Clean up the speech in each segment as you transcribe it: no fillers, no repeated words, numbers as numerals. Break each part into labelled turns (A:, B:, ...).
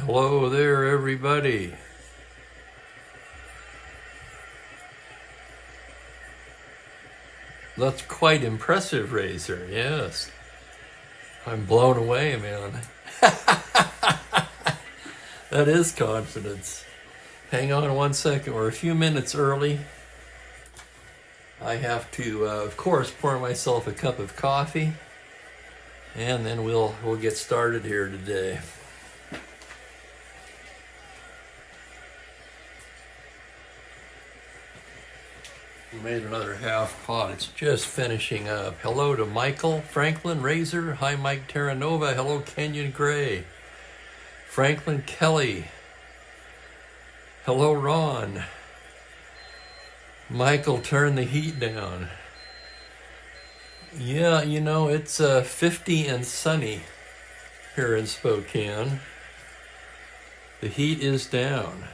A: Hello there, everybody. That's quite impressive, Razor. Yes. I'm blown away, man. That is confidence. Hang on one second. We're a few minutes early. I have to, of course, pour myself a cup of coffee, and then we'll get started here today. We made another half pot. It's just finishing up. Hello to Michael, Franklin, Razor. Hi, Mike Terranova. Hello, Kenyon Gray. Franklin Kelly. Hello, Ron. Michael, turn the heat down. Yeah, you know, it's 50 and sunny here in Spokane. The heat is down.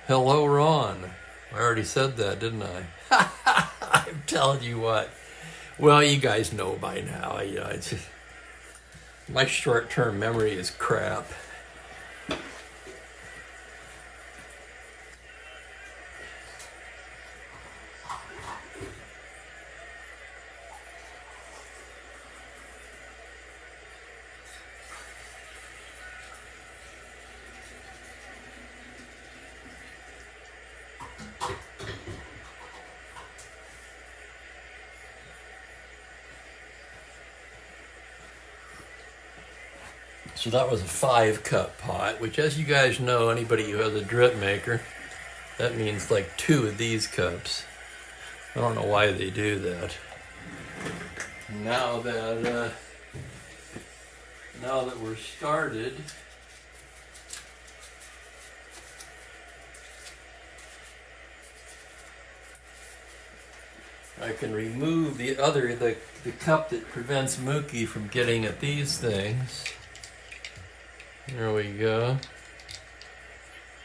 A: Hello, Ron. I already said that, didn't I? I'm telling you what. Well, you guys know by now. It's just, my short-term memory is crap. So that was a 5-cup pot, which, as you guys know, anybody who has a drip maker, that means like 2 of these cups. I don't know why they do that. Now that we're started, I can remove the cup that prevents Mookie from getting at these things. There we go.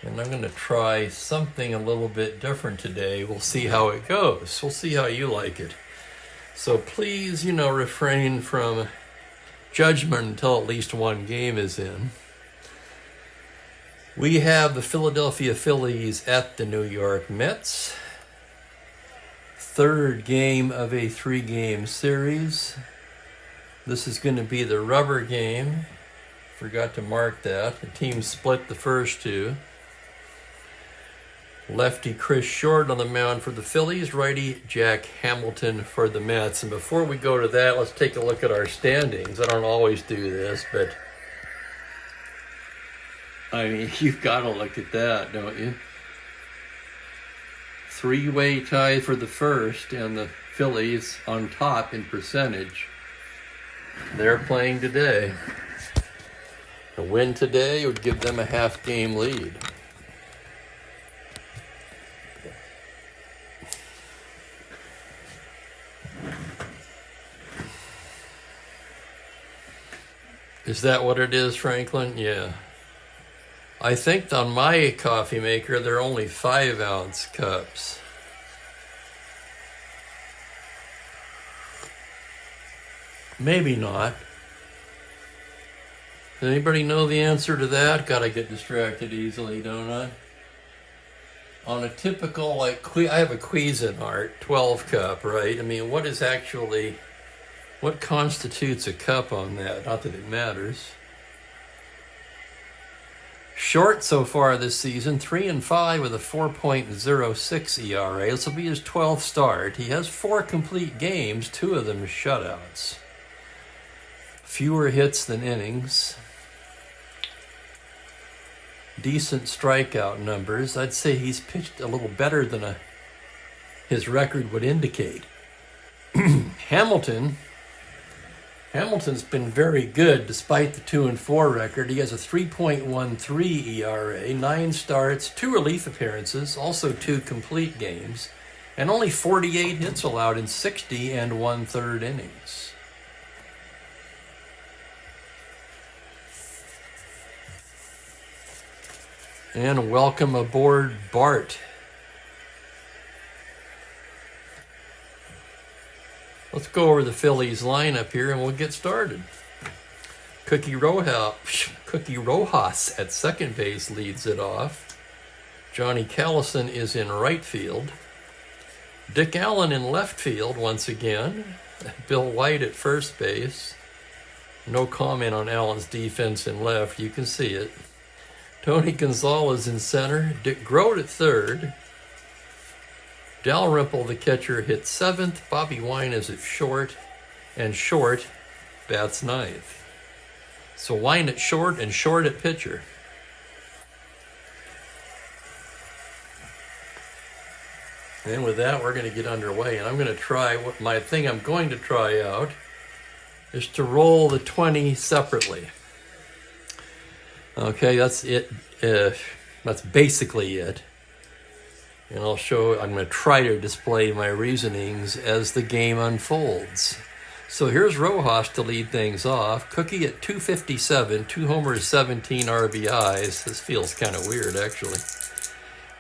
A: And I'm going to try something a little bit different today. We'll see how it goes. We'll see how you like it. So please, refrain from judgment until at least one game is in. We have the Philadelphia Phillies at the New York Mets. Third game of a 3-game series. This is going to be the rubber game. Forgot to mark that. The team split the first 2. Lefty Chris Short on the mound for the Phillies. Righty Jack Hamilton for the Mets. And before we go to that, let's take a look at our standings. I don't always do this, but I mean, you've got to look at that, don't you? 3-way tie for the first, and the Phillies on top in percentage. They're playing today. A win today would give them a half-game lead. Is that what it is, Franklin? Yeah. I think on my coffee maker, they're only 5-ounce cups. Maybe not. Does anybody know the answer to that? Gotta get distracted easily, don't I? On a typical, I have a Cuisinart 12-cup, right? I mean, what constitutes a cup on that? Not that it matters. Short so far this season, 3-5 with a 4.06 ERA. This will be his 12th start. He has 4 complete games, 2 of them shutouts. Fewer hits than innings. Decent strikeout numbers. I'd say he's pitched a little better than his record would indicate. Hamilton's been very good despite the 2-4 record. He has a 3.13 ERA, 9 starts, 2 relief appearances, also 2 complete games, and only 48 hits allowed in 60 1/3 innings. And welcome aboard, Bart. Let's go over the Phillies lineup here and we'll get started. Cookie Rojas at second base leads it off. Johnny Callison is in right field. Dick Allen in left field once again. Bill White at first base. No comment on Allen's defense in left. You can see it. Tony Gonzalez in center. Dick Grote at third. Dalrymple, the catcher, hits seventh. Bobby Wine is at short. And Short bats ninth. So Wine at short and Short at pitcher. And with that, we're going to get underway. And I'm going to try, my thing I'm going to try out is to roll the 20 separately. Okay, that's it. That's basically it. And I'm going to try to display my reasonings as the game unfolds. So here's Rojas to lead things off. Cookie at 257, 2 homers, 17 RBIs. This feels kind of weird, actually.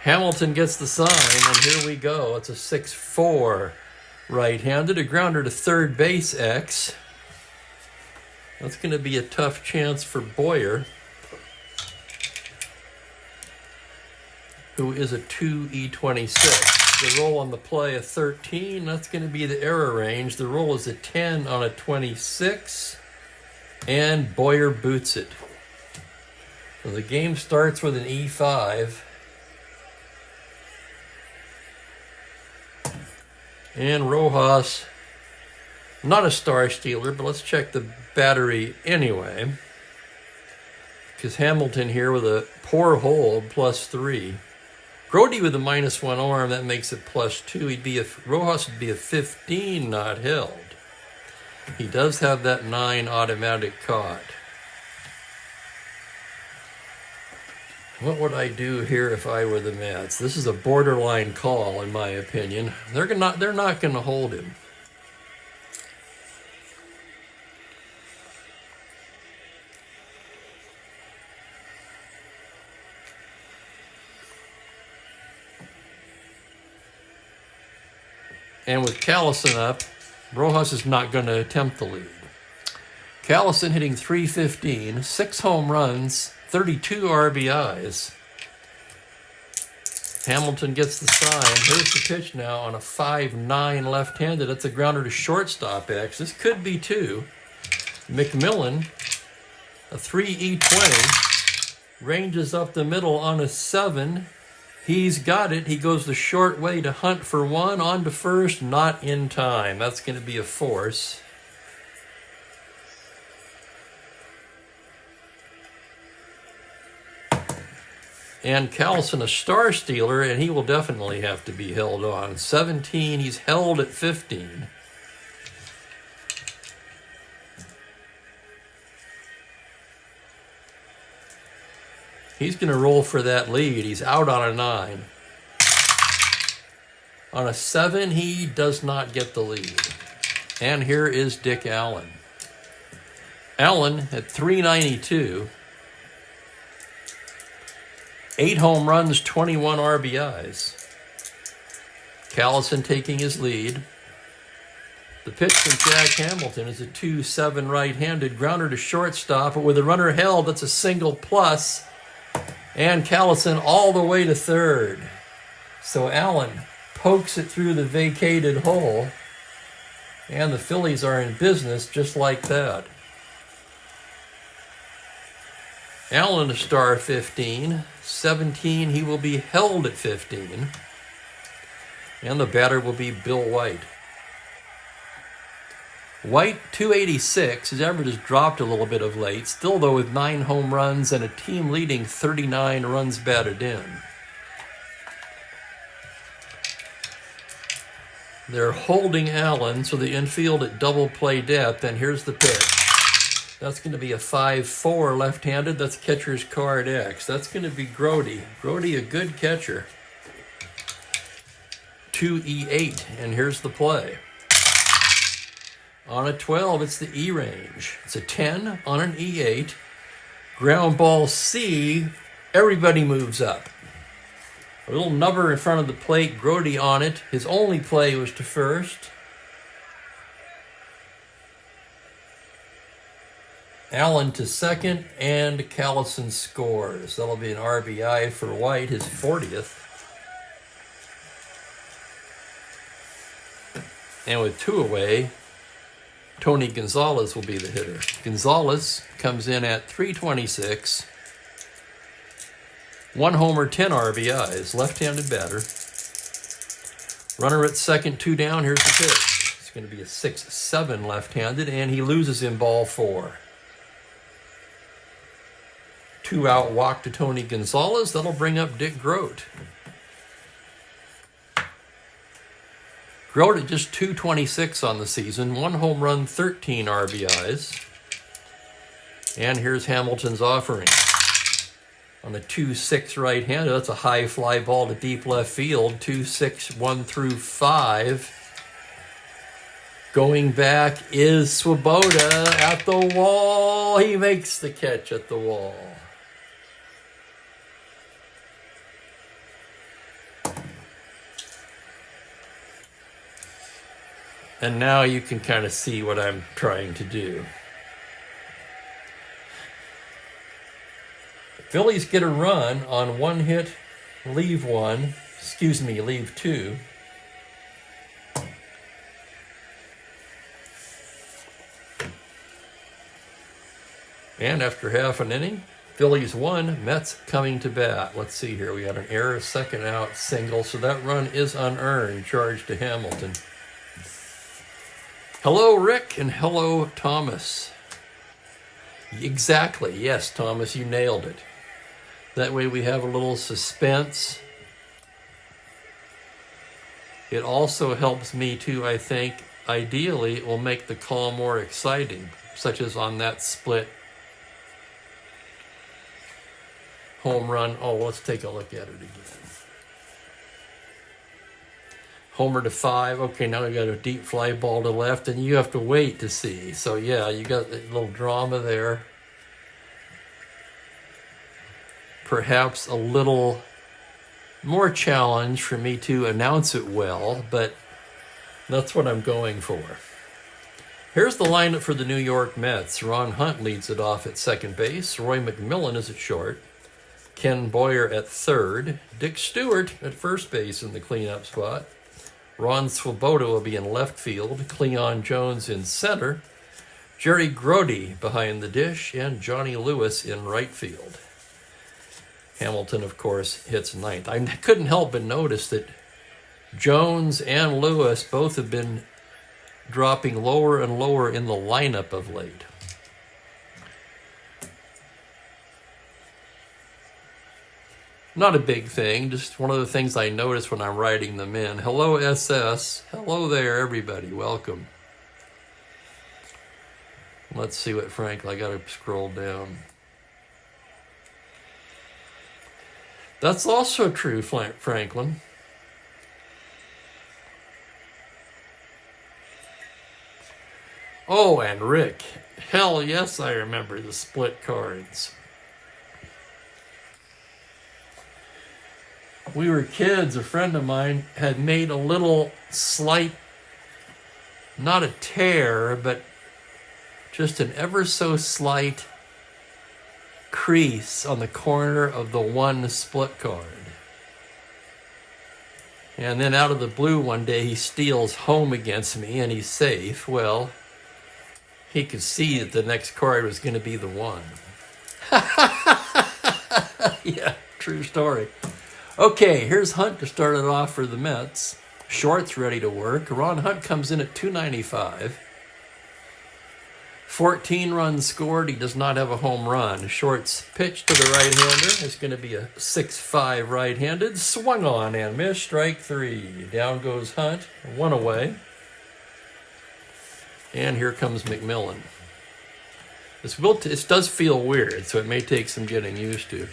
A: Hamilton gets the sign, and here we go. It's a 6-4 right-handed. A grounder to third base, X. That's going to be a tough chance for Boyer, who is a 2E26. The roll on the play, a 13. That's going to be the error range. The roll is a 10 on a 26. And Boyer boots it. So the game starts with an E5. And Rojas, not a star stealer, but let's check the battery anyway. Because Hamilton here with a poor hold, +3. Grote with a -1 arm, that makes it +2. Rojas would be a 15 not held. He does have that 9 automatic caught. What would I do here if I were the Mets? This is a borderline call, in my opinion. They're not going to hold him. And with Callison up, Rojas is not going to attempt the lead. Callison hitting .315, 6 home runs, 32 RBIs. Hamilton gets the sign. Here's the pitch now on a 5-9 left-handed. That's a grounder to shortstop, X. This could be 2. McMillan, a 3E20, ranges up the middle on a 7. He's got it. He goes the short way to hunt for 1. On to first, not in time. That's going to be a force. And Callison, a star stealer, and he will definitely have to be held on. 17, he's held at 15. He's going to roll for that lead. He's out on a 9. On a 7, he does not get the lead. And here is Dick Allen. Allen at .392. 8 home runs, 21 RBIs. Callison taking his lead. The pitch from Jack Hamilton is a 2-7 right-handed grounder to shortstop, but with a runner held, that's a single plus. And Callison all the way to third. So Allen pokes it through the vacated hole, and the Phillies are in business just like that. Allen a star 15. 17, he will be held at 15. And the batter will be Bill White. White, 286. His average has dropped a little bit of late. Still, though, with 9 home runs and a team-leading 39 runs batted in. They're holding Allen, so the infield at double play depth. And here's the pitch. That's going to be a 5-4 left-handed. That's catcher's card X. That's going to be Grote. Grote, a good catcher. 2E8, and here's the play. On a 12, it's the E range. It's a 10 on an E8. Ground ball C, everybody moves up. A little nubber in front of the plate, Grote on it. His only play was to first. Allen to second, and Callison scores. That'll be an RBI for White, his 40th. And with 2 away, Tony Gonzalez will be the hitter. Gonzalez comes in at .326. 1 homer, 10 RBIs, left-handed batter. Runner at second, 2 down. Here's the pitch. It's going to be a 6-7 left-handed, and he loses in ball 4. 2-out walk to Tony Gonzalez. That'll bring up Dick Grote. Grote at just .226 on the season. 1 home run, 13 RBIs. And here's Hamilton's offering. On the 2-6 right-hander, that's a high fly ball to deep left field. 2-6, 1 through 5. Going back is Swoboda at the wall. He makes the catch at the wall. And now you can kind of see what I'm trying to do. Phillies get a run on 1 hit, leave 2. And after half an inning, Phillies 1, Mets coming to bat. Let's see here. We got an error, 2nd out, single. So that run is unearned, charged to Hamilton. Hello, Rick, and hello, Thomas. Exactly. Yes, Thomas, you nailed it. That way we have a little suspense. It also helps me too, I think. Ideally, it will make the call more exciting, such as on that split home run. Oh, let's take a look at it again. Homer to 5. Okay, now we got a deep fly ball to left, and you have to wait to see. So yeah, you got a little drama there. Perhaps a little more challenge for me to announce it well, but that's what I'm going for. Here's the lineup for the New York Mets. Ron Hunt leads it off at second base. Roy McMillan is at short. Ken Boyer at third. Dick Stewart at first base in the cleanup spot. Ron Swoboda will be in left field. Cleon Jones in center. Jerry Grote behind the dish. And Johnny Lewis in right field. Hamilton, of course, hits ninth. I couldn't help but notice that Jones and Lewis both have been dropping lower and lower in the lineup of late. Not a big thing, just one of the things I notice when I'm writing them in. Hello, SS. Hello there, everybody. Welcome. Let's see what Frank, I gotta scroll down. That's also true, Franklin. Oh, and Rick. Hell yes, I remember the split cards. We were kids. A friend of mine had made a little slight, not a tear, but just an ever so slight crease on the corner of the one split card. And then out of the blue one day he steals home against me and he's safe. Well, he could see that the next card was going to be the one. Yeah, true story. Okay, here's Hunt to start it off for the Mets. Short's ready to work. Ron Hunt comes in at 295. 14 runs scored. He does not have a home run. Short's pitch to the right-hander is going to be a 6-5 right-handed. Swung on and missed. Strike 3. Down goes Hunt. 1 away. And here comes McMillan. This does feel weird, so it may take some getting used to.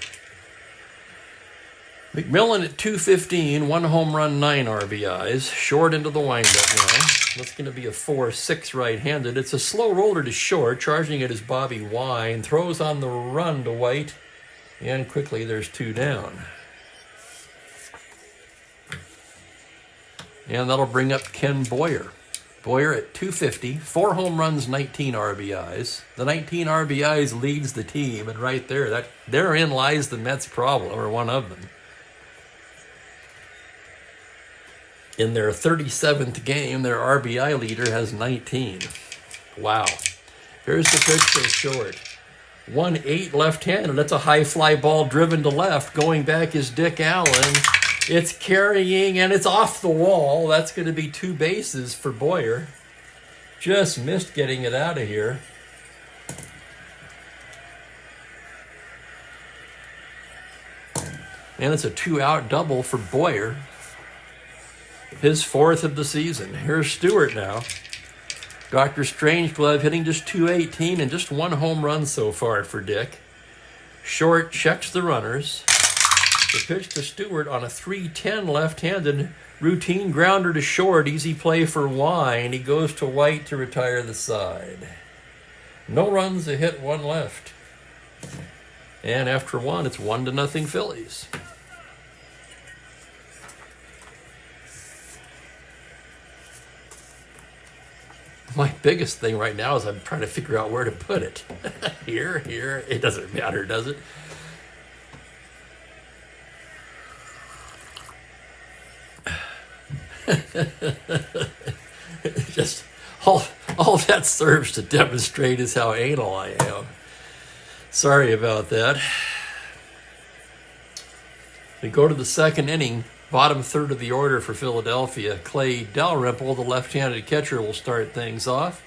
A: McMillan at 215, 1 home run, 9 RBIs. Short into the windup now. That's going to be a 4-6 right-handed. It's a slow roller to short. Charging it is Bobby Wine. Throws on the run to White. And quickly there's 2 down. And that'll bring up Ken Boyer. Boyer at 250, 4 home runs, 19 RBIs. The 19 RBIs leads the team, and right there, therein lies the Mets' problem, or one of them. In their 37th game, their RBI leader has 19. Wow. Here's the pitch to short. 1-8 left-handed. That's a high fly ball driven to left. Going back is Dick Allen. It's carrying, and it's off the wall. That's going to be 2 bases for Boyer. Just missed getting it out of here. And it's a 2-out double for Boyer. His 4th of the season. Here's Stewart now. Dr. Strangeglove hitting just .218 and just 1 home run so far for Dick. Short checks the runners. The pitch to Stewart on a 3-10 left-handed routine grounder to short. Easy play for Wine. He goes to White to retire the side. No runs, a hit, 1 left. And after 1, it's 1-0 Phillies. My biggest thing right now is I'm trying to figure out where to put it. Here. It doesn't matter, does it? Just all that serves to demonstrate is how anal I am. Sorry about that. We go to the 2nd inning. Bottom 3rd of the order for Philadelphia. Clay Dalrymple, the left-handed catcher, will start things off.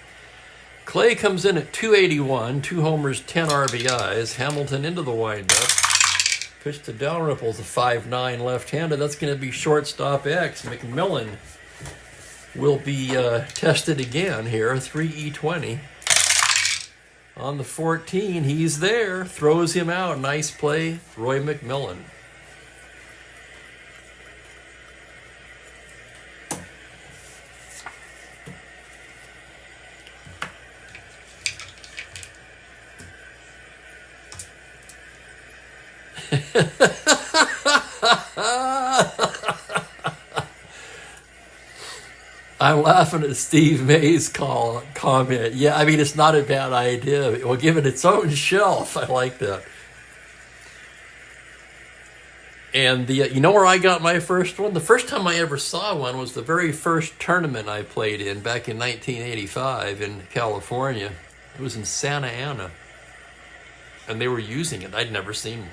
A: Clay comes in at 281, 2 homers, 10 RBIs. Hamilton into the windup. Pitch to Dalrymple's a 5'9 left-handed. That's going to be shortstop X. McMillan will be tested again here, 3E20. On the 14, he's there. Throws him out. Nice play, Roy McMillan. I'm laughing at Steve May's comment. Yeah, I mean, it's not a bad idea. We'll give it its own shelf. I like that. And you know where I got my first one? The first time I ever saw one was the very first tournament I played in back in 1985 in California. It was in Santa Ana. And they were using it. I'd never seen one.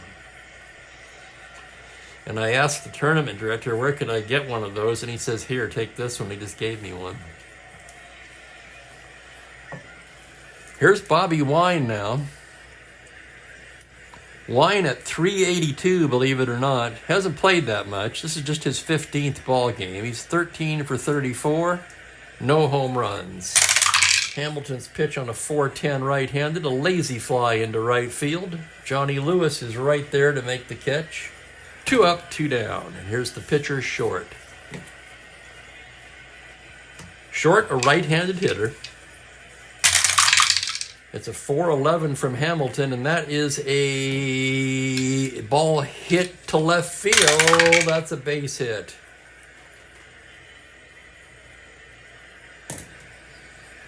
A: And I asked the tournament director, where could I get one of those? And he says, here, take this one. He just gave me one. Here's Bobby Wine now. Wine at 382, believe it or not. Hasn't played that much. This is just his 15th ball game. He's 13 for 34. No home runs. Hamilton's pitch on a 4-10 right-handed. A lazy fly into right field. Johnny Lewis is right there to make the catch. 2 up, 2 down. And here's the pitcher, Short. Short, a right-handed hitter. It's a 4-11 from Hamilton, and that is a ball hit to left field. That's a base hit.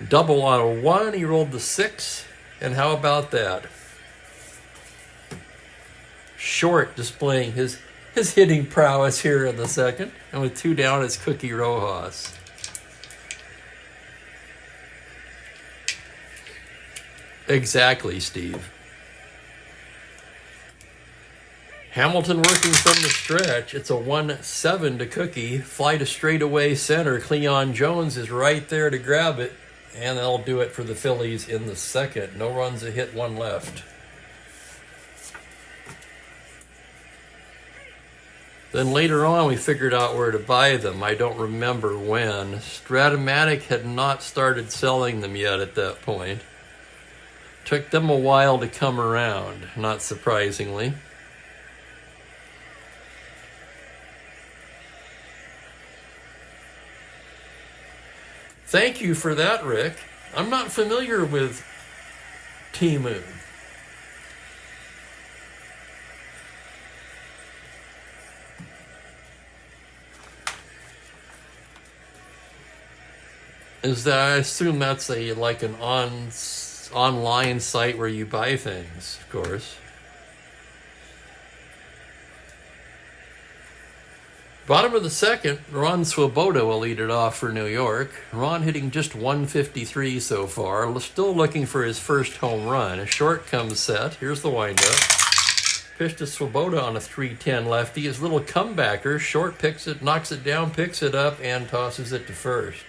A: Double on a 1. He rolled the 6. And how about that? Short displaying his hitting prowess here in the 2nd. And with 2 down, it's Cookie Rojas. Exactly, Steve. Hamilton working from the stretch. It's a 1-7 to Cookie. Fly to straightaway center. Cleon Jones is right there to grab it. And that'll do it for the Phillies in the 2nd. No runs, a hit, 1 left. Then later on, we figured out where to buy them. I don't remember when. Strat-O-Matic had not started selling them yet at that point. Took them a while to come around, not surprisingly. Thank you for that, Rick. I'm not familiar with Temu. is that I assume that's like an online site where you buy things, of course. Bottom of the second, Ron Swoboda will lead it off for New York. Ron hitting just 153 so far, still looking for his first home run. A short comes set. Here's the windup. Pitch to Swoboda on a 3-10 lefty. His little comebacker. Short picks it, knocks it down, picks it up, and tosses it to first.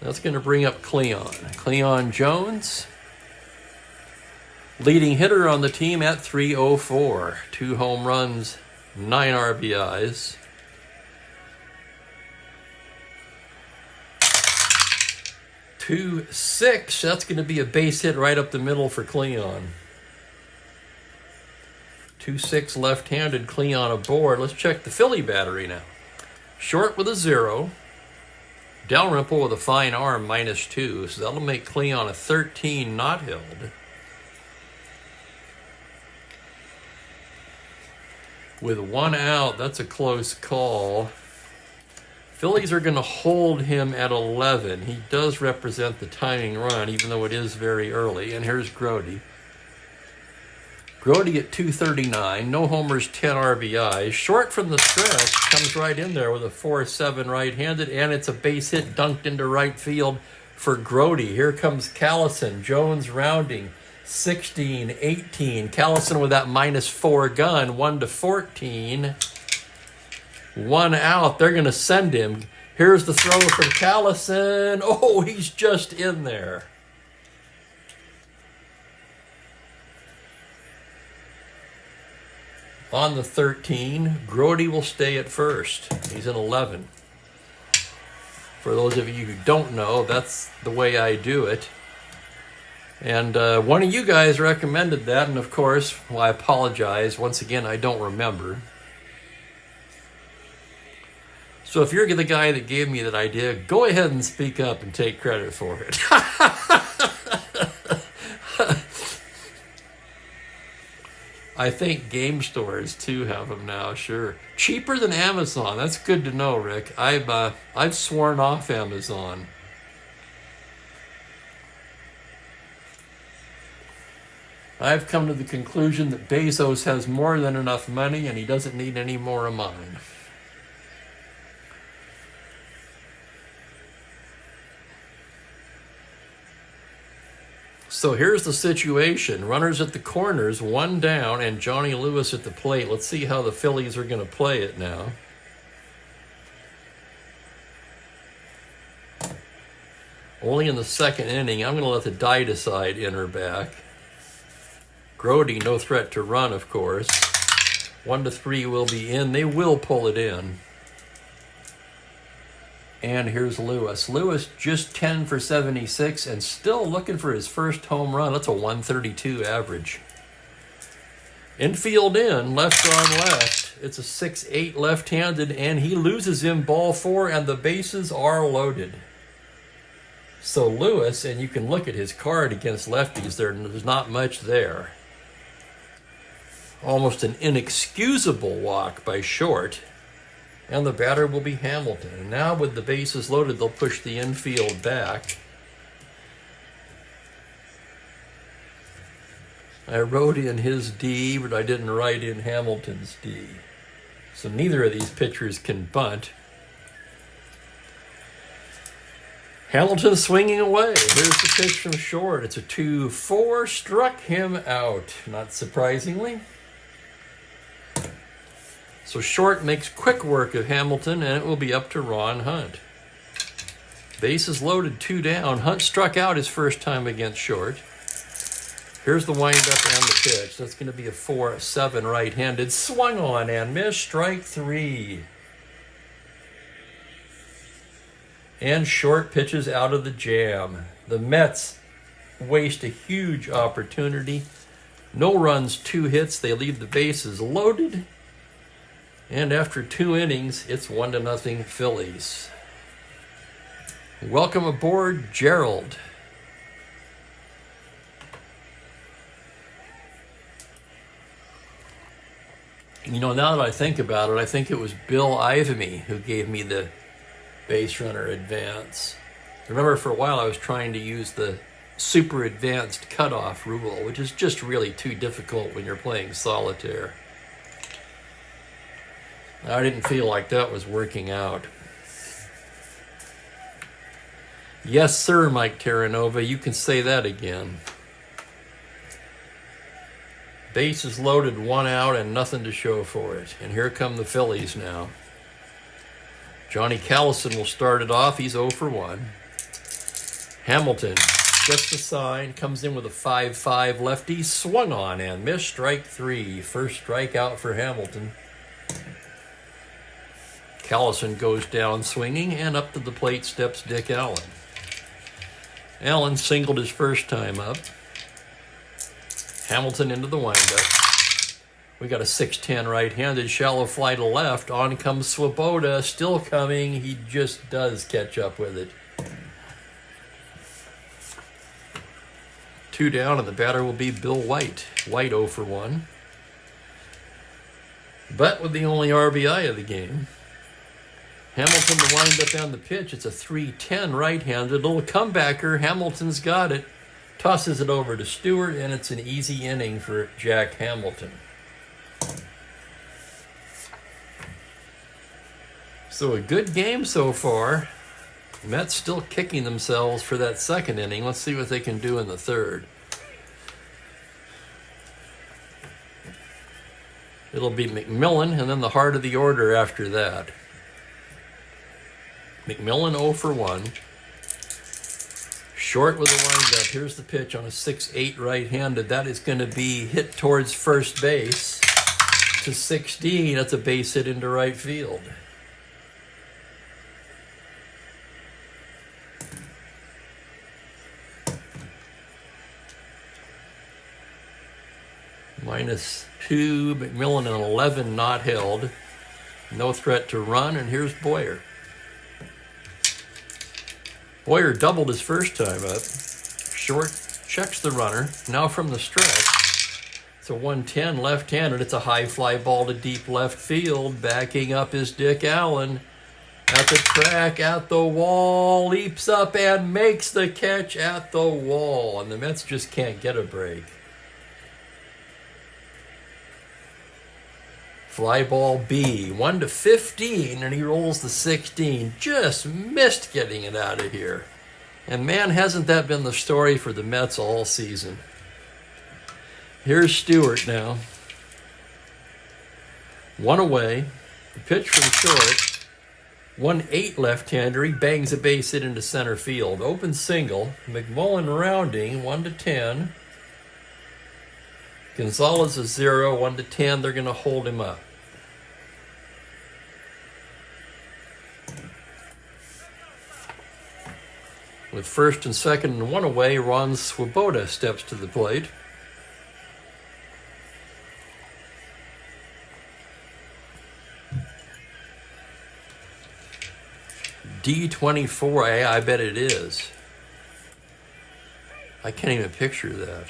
A: That's going to bring up Cleon. Cleon Jones, leading hitter on the team at 304. 2 home runs, 9 RBIs. .26, that's going to be a base hit right up the middle for Cleon. 2-6 left-handed, Cleon aboard. Let's check the Philly battery now. Short with a 0. Dalrymple with a fine arm, -2. So that'll make Cleon a 13 not held. With 1 out, that's a close call. Phillies are going to hold him at 11. He does represent the timing run, even though it is very early. And here's Grody. Grody at 239, no homers, 10 RBIs. Short from the stretch, comes right in there with a 4-7 right-handed, and it's a base hit dunked into right field for Grody. Here comes Callison, Jones rounding, 16, 18. Callison with that -4 gun, 1-14. 1 out. They're going to send him. Here's the throw for Callison. Oh, he's just in there. On the 13, Grody will stay at first. He's in 11. For those of you who don't know, that's the way I do it. And one of you guys recommended that, and of course, well, I apologize. Once again, I don't remember. So if you're the guy that gave me that idea, go ahead and speak up and take credit for it. I think game stores too have them now, sure. Cheaper than Amazon. That's good to know, Rick. I've sworn off Amazon. I've come to the conclusion that Bezos has more than enough money and he doesn't need any more of mine. So here's the situation. Runners at the corners, 1 down, and Johnny Lewis at the plate. Let's see how the Phillies are going to play it now. Only in the second inning. I'm going to let the die decide enter back. Grody, no threat to run, of course. 1-3 will be in. They will pull it in. And here's Lewis. Lewis just 10 for 76 and still looking for his first home run. That's a 132 average. Infield in, left on left. It's a 6-8 left-handed, and he loses him ball 4, and the bases are loaded. So Lewis, and you can look at his card against lefties, there's not much there. Almost an inexcusable walk by Short. And the batter will be Hamilton. And now with the bases loaded, they'll push the infield back. I wrote in his D, but I didn't write in Hamilton's D. So neither of these pitchers can bunt. Hamilton swinging away. Here's the pitch from Short. It's a 2-4. Struck him out, not surprisingly. So Short makes quick work of Hamilton, and it will be up to Ron Hunt. Bases loaded, 2 down. Hunt struck out his first time against Short. Here's the windup and the pitch. That's going to be a 4-7 right-handed. Swung on and missed. Strike 3. And Short pitches out of the jam. The Mets waste a huge opportunity. No runs, 2 hits. They leave the bases loaded. And after 2 innings, it's 1-0 Phillies. Welcome aboard, Gerald. You know, now that I think about it, I think it was Bill Ivamy who gave me the base runner advance. I remember for a while I was trying to use the super advanced cutoff rule, which is just really too difficult when you're playing solitaire. I didn't feel like that was working out. Yes, sir, Mike Terranova, you can say that again. Base is loaded, 1 out, and nothing to show for it. And here come the Phillies now. Johnny Callison will start it off. He's 0 for 1. Hamilton gets the sign, comes in with a 5-5 lefty, swung on and missed, strike 3. First strikeout for Hamilton. Callison goes down swinging, and up to the plate steps Dick Allen. Allen singled his first time up. Hamilton into the windup. We got a 6-10 right-handed, shallow fly to left. On comes Swoboda, still coming. He just does catch up with it. 2 down, and the batter will be Bill White. White 0 for 1. But with the only RBI of the game. Hamilton to wind up on the pitch. It's a 3-10 right-handed. Little comebacker. Hamilton's got it. Tosses it over to Stewart, and it's an easy inning for Jack Hamilton. So a good game so far. Mets still kicking themselves for that second inning. Let's see what they can do in the third. It'll be McMillan, and then the heart of the order after that. McMillan 0 for 1. Short with a windup. Here's the pitch on a 6-8 right-handed. That is going to be hit towards first base to 16. That's a base hit into right field. -2. McMillan an 11 not held. No threat to run, and here's Boyer. Boyer doubled his first time up. Short checks the runner. Now from the stretch. It's a 110 left-handed. It's a high fly ball to deep left field. Backing up is Dick Allen. At the track, at the wall. Leaps up and makes the catch at the wall. And the Mets just can't get a break. Fly ball B, 1-15, and he rolls the 16. Just missed getting it out of here. And man, hasn't that been the story for the Mets all season. Here's Stewart now. 1 away. The pitch from short. 1-8 left-hander. He bangs a base hit into center field. Open single. McMullen rounding, 1-10. Gonzalez is 0, 1-10. They're going to hold him up. With first and second and 1 away, Ron Swoboda steps to the plate. D24, I bet it is. I can't even picture that.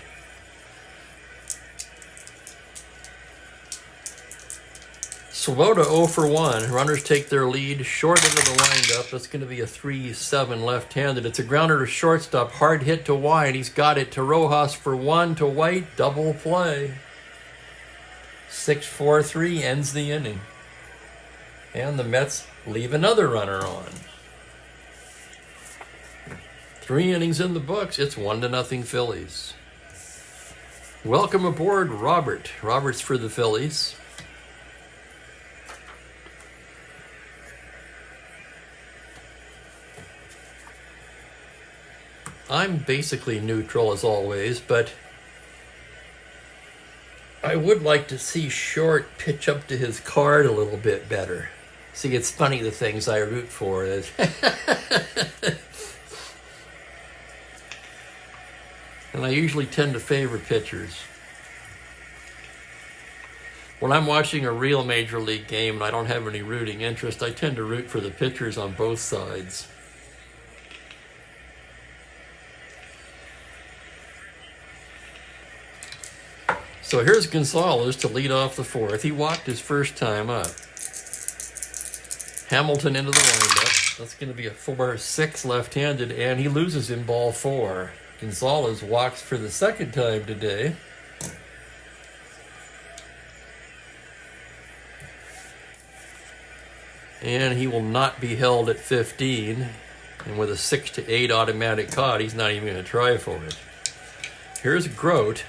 A: Swoboda 0 for 1. Runners take their lead. Short into the windup. That's going to be a 3-7 left-handed. It's a grounder to shortstop. Hard hit to wide. He's got it to Rojas for 1 to White. Double play. 6-4-3 ends the inning. And the Mets leave another runner on. 3 innings in the books. It's 1-0 Phillies. Welcome aboard, Robert. Robert's for the Phillies. I'm basically neutral as always, but I would like to see Short pitch up to his card a little bit better. See, it's funny the things I root for. And I usually tend to favor pitchers. When I'm watching a real major league game and I don't have any rooting interest, I tend to root for the pitchers on both sides. So here's Gonzalez to lead off the fourth. He walked his first time up. Hamilton into the windup. That's going to be a 4-6 left-handed, and he loses in ball 4. Gonzalez walks for the second time today. And he will not be held at 15. And with a 6-8 automatic caught, he's not even going to try for it. Here's Grote.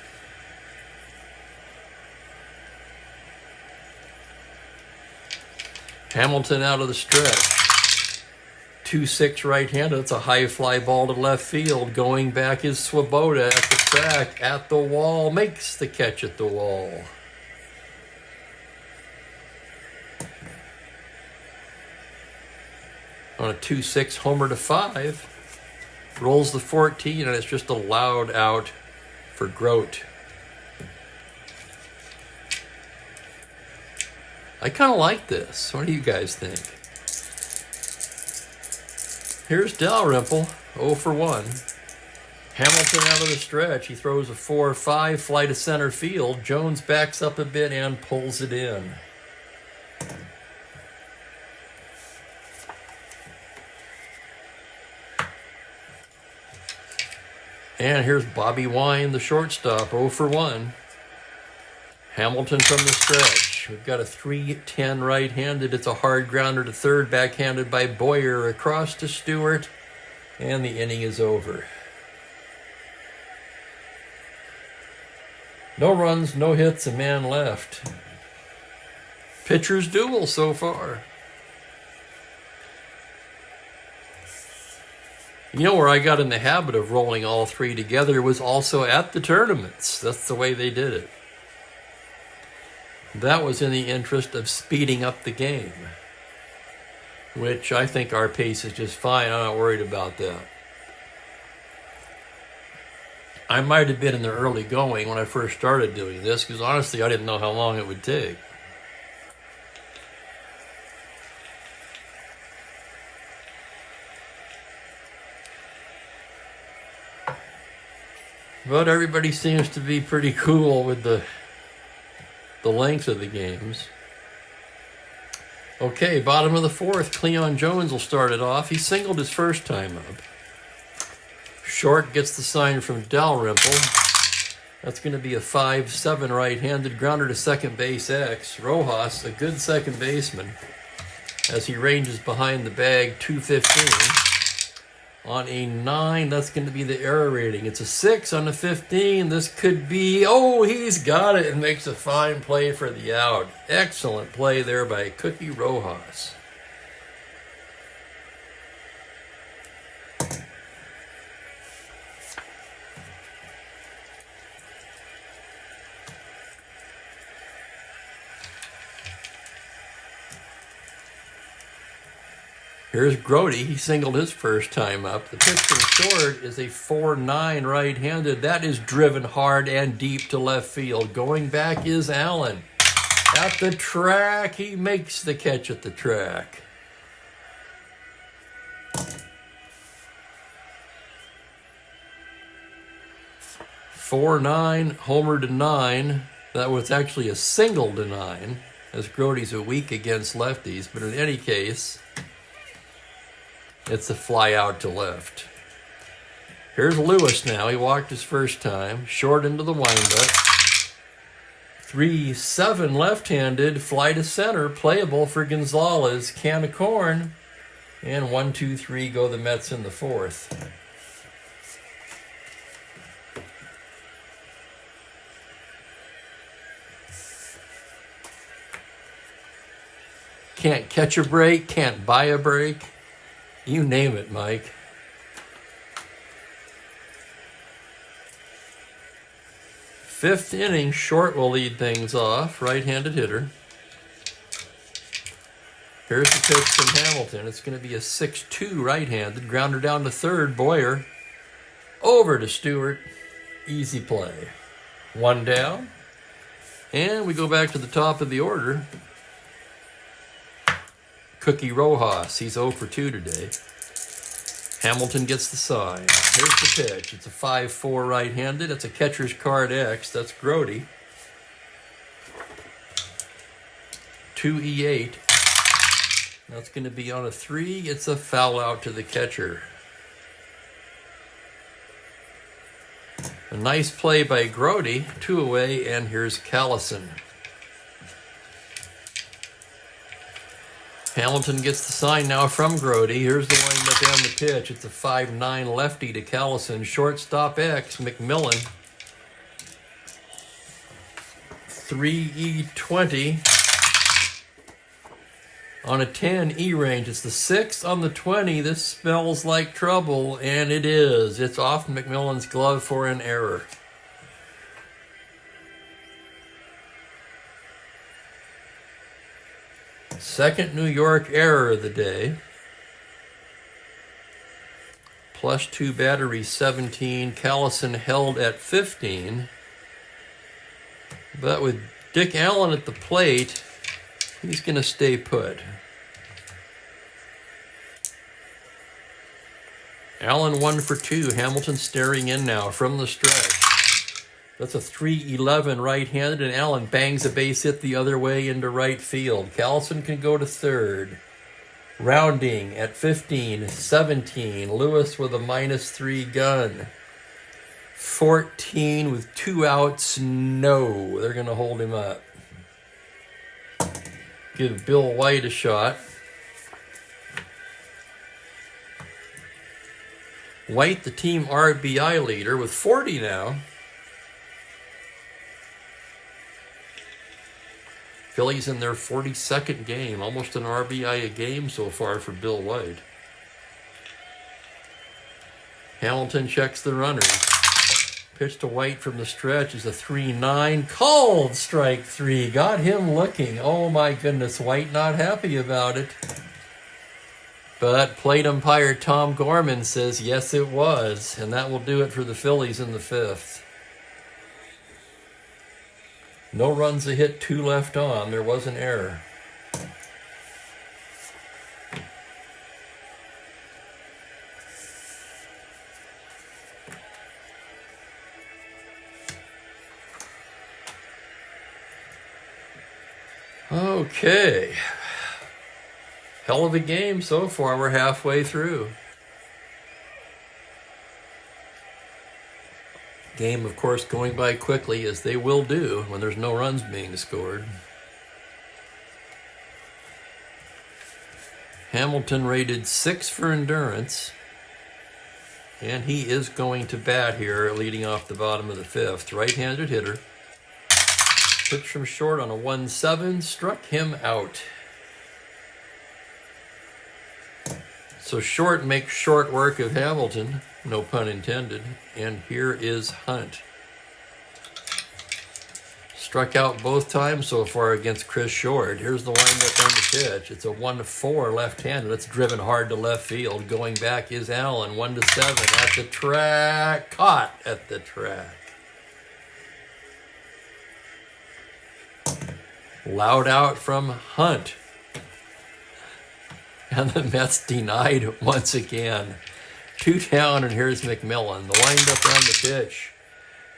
A: Hamilton out of the stretch. 2-6 right-handed. It's a high fly ball to left field. Going back is Swoboda at the track, at the wall. Makes the catch at the wall. On a 2-6 homer to 5. Rolls the 14, and it's just a loud out for Grote. I kind of like this. What do you guys think? Here's Dalrymple, 0 for 1. Hamilton out of the stretch. He throws a 4-5 fly to center field. Jones backs up a bit and pulls it in. And here's Bobby Wine, the shortstop, 0 for 1. Hamilton from the stretch. We've got a 3-10 right-handed. It's a hard grounder to third, backhanded by Boyer across to Stewart, and the inning is over. No runs, no hits, a man left. Pitcher's duel so far. You know where I got in the habit of rolling all three together was also at the tournaments. That's the way they did it. That was in the interest of speeding up the game, which I think our pace is just fine. I'm not worried about that. I might have been in the early going when I first started doing this, because honestly I didn't know how long it would take. But everybody seems to be pretty cool with the length of the games. Okay, bottom of the fourth, Cleon Jones will start it off. He singled his first time up. Short gets the sign from Dalrymple. That's going to be a 5-7 right-handed grounder to second base X. Rojas, a good second baseman, as he ranges behind the bag, 215. On a 9, that's going to be the error rating. It's a 6 on the 15. This could be, oh, he's got it and makes a fine play for the out. Excellent play there by Cookie Rojas. Here's Grote. He singled his first time up. The pitch from short is a 4-9 right-handed. That is driven hard and deep to left field. Going back is Allen. At the track, he makes the catch at the track. "4-9, homer to 9. That was actually a single to 9, as Grote's a weak against lefties. But in any case, it's a fly out to left. Here's Lewis now. He walked his first time. Short into the windup. 3-7 left-handed. Fly to center. Playable for Gonzalez. Can of corn. And 1-2-3 go the Mets in the fourth. Can't catch a break. Can't buy a break. You name it, Mike. Fifth inning, Short will lead things off. Right-handed hitter. Here's the pitch from Hamilton. It's going to be a 6-2 right-handed. Grounder down to third. Boyer. Over to Stewart. Easy play. One down. And we go back to the top of the order. Cookie Rojas, he's 0 for 2 today. Hamilton gets the sign. Here's the pitch. It's a 5-4 right-handed. It's a catcher's card X. That's Grote. 2E8. That's going to be on a 3. It's a foul out to the catcher. A nice play by Grody, 2 away, and here's Callison. Hamilton gets the sign now from Grody. Here's the windup down the pitch. It's a 5-9 lefty to Callison. Shortstop X, McMillan. 3E20. On a 10 E range. It's the 6 on the 20. This smells like trouble, and it is. It's off McMillan's glove for an error. Second New York error of the day. +2 battery, 17. Callison held at 15. But with Dick Allen at the plate, he's going to stay put. Allen 1 for 2. Hamilton staring in now from the stretch. That's a 3-11 right-handed, and Allen bangs a base hit the other way into right field. Callison can go to third. Rounding at 15, 17. Lewis with a -3 gun. 14 with 2 outs. No, they're going to hold him up. Give Bill White a shot. White, the team RBI leader, with 40 now. Phillies in their 42nd game, almost an RBI a game so far for Bill White. Hamilton checks the runners. Pitch to White from the stretch is a 3-9. Called strike 3. Got him looking. Oh my goodness, White not happy about it. But plate umpire Tom Gorman says yes it was, and that will do it for the Phillies in the 5th. No runs a hit, 2 left on. There was an error. Okay. Hell of a game so far. We're halfway through. Game, of course, going by quickly, as they will do when there's no runs being scored. Hamilton rated 6 for endurance, and he is going to bat here, leading off the bottom of the 5th. Right-handed hitter. Pitch from short on a 1-7, struck him out. So short makes short work of Hamilton, no pun intended. And here is Hunt. Struck out both times so far against Chris Short. Here's the windup on the pitch. It's a 1-4 left-handed. That's driven hard to left field. Going back is Allen, 1-7 at the track. Caught at the track. Loud out from Hunt. And the Mets denied once again. 2 down, and here's McMillan. The windup on the pitch.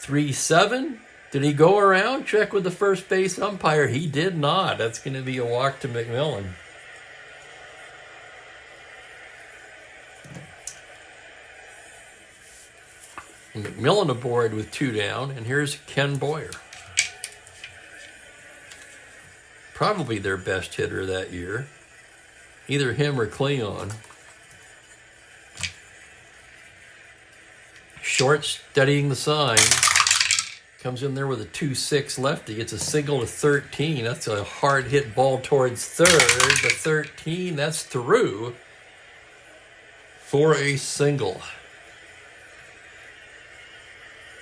A: 3-7. Did he go around? Check with the first base umpire. He did not. That's going to be a walk to McMillan. McMillan aboard with 2 down, and here's Ken Boyer. Probably their best hitter that year. Either him or Cleon. Short studying the sign. Comes in there with a 2-6 lefty. It's a single to 13. That's a hard hit ball towards third. The 13, that's through for a single.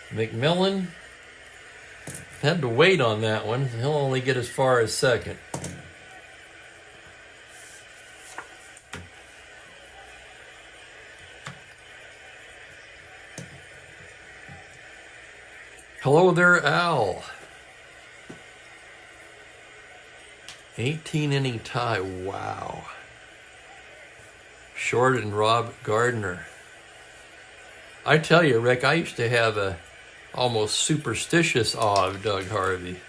A: McMillan had to wait on that one. He'll only get as far as second. Hello there, Al. 18-inning tie. Wow. Short and Rob Gardner. I tell you, Rick, I used to have a almost superstitious awe of Doug Harvey.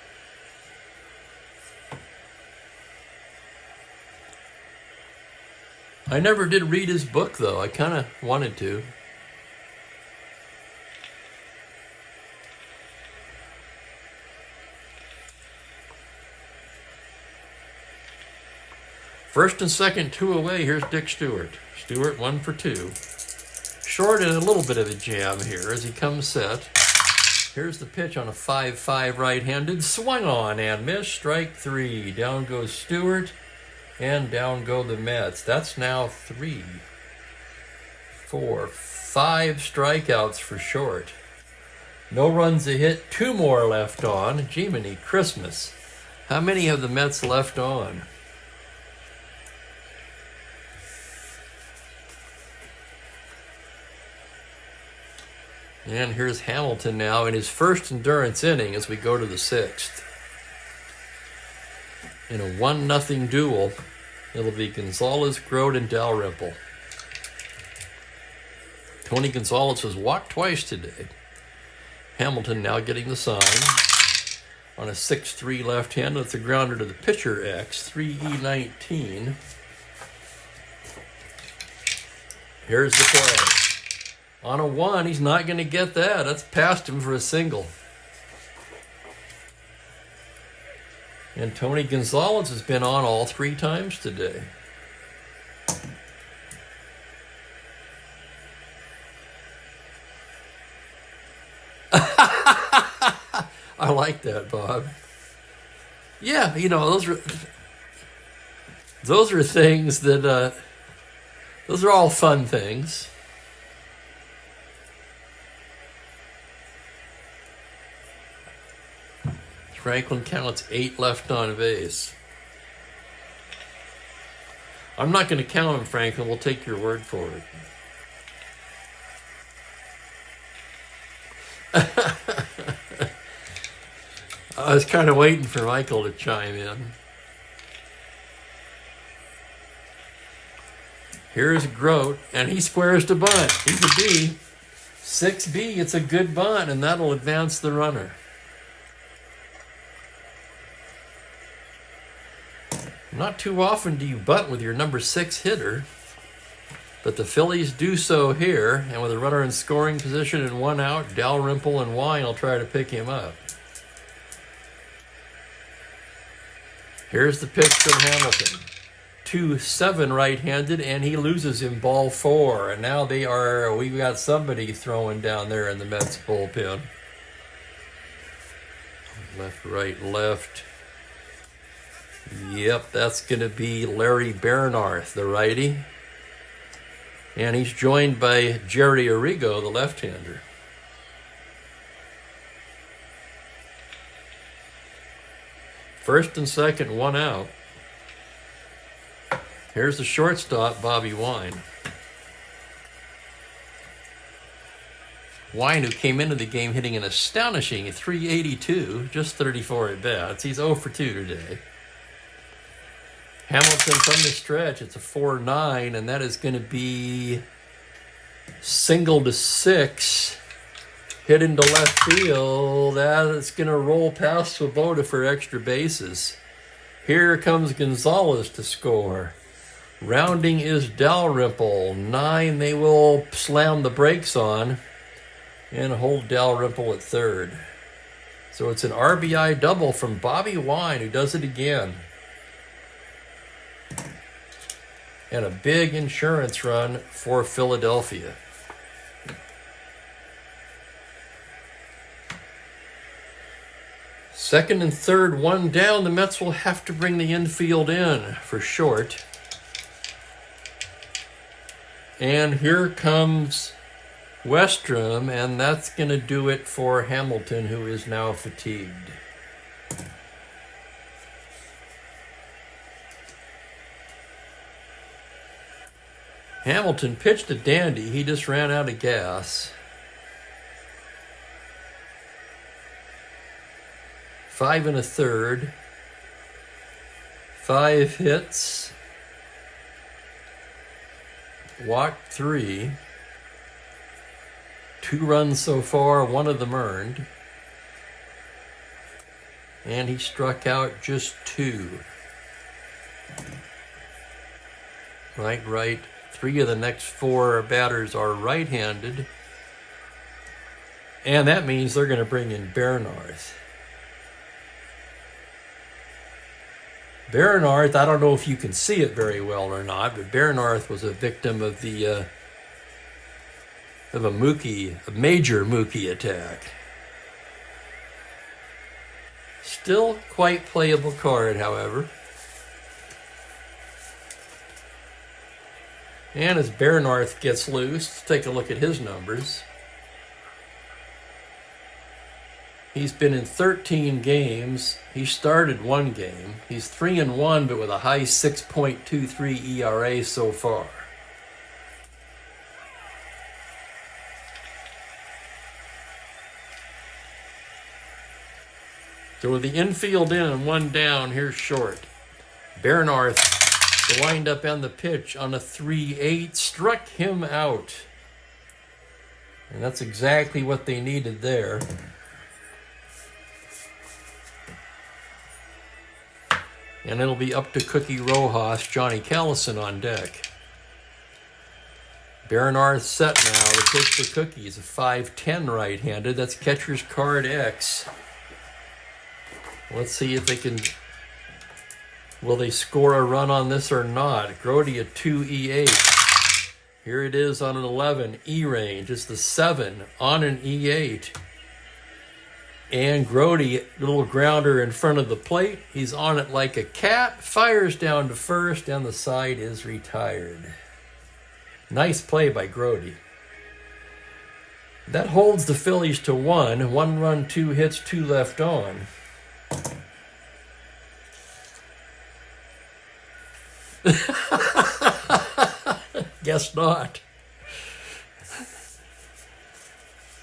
A: I never did read his book, though. I kind of wanted to. First and second, 2 away. Here's Dick Stewart. Stewart 1 for 2. Short and a little bit of a jam here as he comes set. Here's the pitch on a 5-5 right-handed. Swung on and missed. Strike 3. Down goes Stewart. And down go the Mets. That's now 3, 4, 5 strikeouts for Short. No runs a hit. 2 more left on. Jiminy Christmas. How many have the Mets left on? And here's Hamilton now in his first endurance inning as we go to the 6th. In a 1-0 duel, it'll be Gonzalez, Grote, and Dalrymple. Tony Gonzalez has walked twice today. Hamilton now getting the sign on a 6-3 left-hand. That's a grounder to the pitcher X, 3E19. Here's the play. On a 1, he's not going to get that. That's past him for a single. And Tony Gonzalez has been on all 3 times today. I like that, Bob. Yeah, you know, those are things that those are all fun things. Franklin counts 8 left on base. I'm not going to count them, Franklin. We'll take your word for it. I was kind of waiting for Michael to chime in. Here's Grote, and he squares to bunt. He's a B. 6B, it's a good bunt, and that'll advance the runner. Not too often do you bunt with your number 6 hitter, but the Phillies do so here, and with a runner in scoring position and 1 out, Dalrymple and Wine will try to pick him up. Here's the pitch from Hamilton. 2-7 right-handed, and he loses him ball 4, and now we got somebody throwing down there in the Mets bullpen. Left, right, left. Yep, that's going to be Larry Bernarth, the righty. And he's joined by Jerry Arrigo, the left-hander. First and second, 1 out. Here's the shortstop, Bobby Wine. Wine, who came into the game hitting an astonishing 382, just 34 at-bats. He's 0 for 2 today. Hamilton from the stretch, it's a 4-9, and that is going to be single to 6. Hit into left field. That's going to roll past Swoboda for extra bases. Here comes Gonzalez to score. Rounding is Dalrymple. 9 they will slam the brakes on and hold Dalrymple at third. So it's an RBI double from Bobby Wine, who does it again. And a big insurance run for Philadelphia. Second and third, 1 down. The Mets will have to bring the infield in for Short. And here comes Westrom, and that's going to do it for Hamilton, who is now fatigued. Hamilton pitched a dandy. He just ran out of gas. 5 1/3. 5 hits. Walked 3. 2 runs so far, 1 of them earned. And he struck out just 2. Right, right. 3 of the next 4 batters are right-handed. And that means they're going to bring in Bernarth. Bernarth, I don't know if you can see it very well or not, but Bernarth was a victim of a major Mookie attack. Still quite playable card, however. And as Bernarth gets loose, let's take a look at his numbers. He's been in 13 games. He started 1 game. He's 3-1, but with a high 6.23 ERA so far. So with the infield in and 1 down, here's short. Bernarth, the windup and the pitch on a 3-8, struck him out. And that's exactly what they needed there. And it'll be up to Cookie Rojas, Johnny Callison on deck. Bernarth set now to pitch for Cookie. He's a 5'10 right-handed. That's catcher's card X. Let's see if they can... Will they score a run on this or not? Grody a 2E8. Here it is on an 11, E-range. It's the 7 on an E8. And Grody, little grounder in front of the plate. He's on it like a cat, fires down to first, and the side is retired. Nice play by Grody. That holds the Phillies to 1. 1 run, 2 hits, 2 left on. Guess not.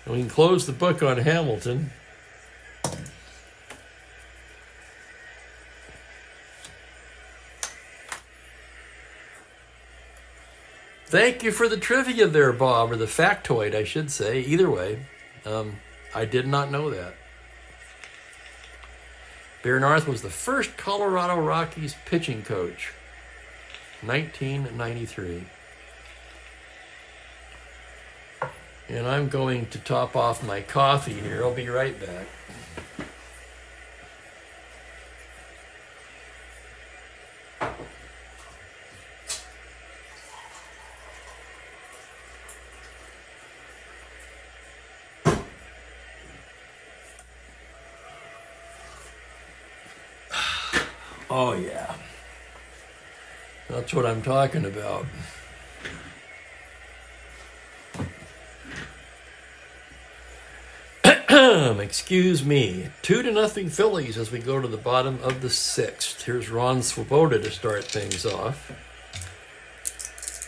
A: We can close the book on Hamilton. Thank you for the trivia there, Bob, or the factoid, I should say. Either way, I did not know that. Bernarth was the first Colorado Rockies pitching coach, 1993. And I'm going to top off my coffee here. I'll be right back. Oh, yeah. That's what I'm talking about. Excuse me. 2-0 Phillies as we go to the bottom of the 6th. Here's Ron Swoboda to start things off.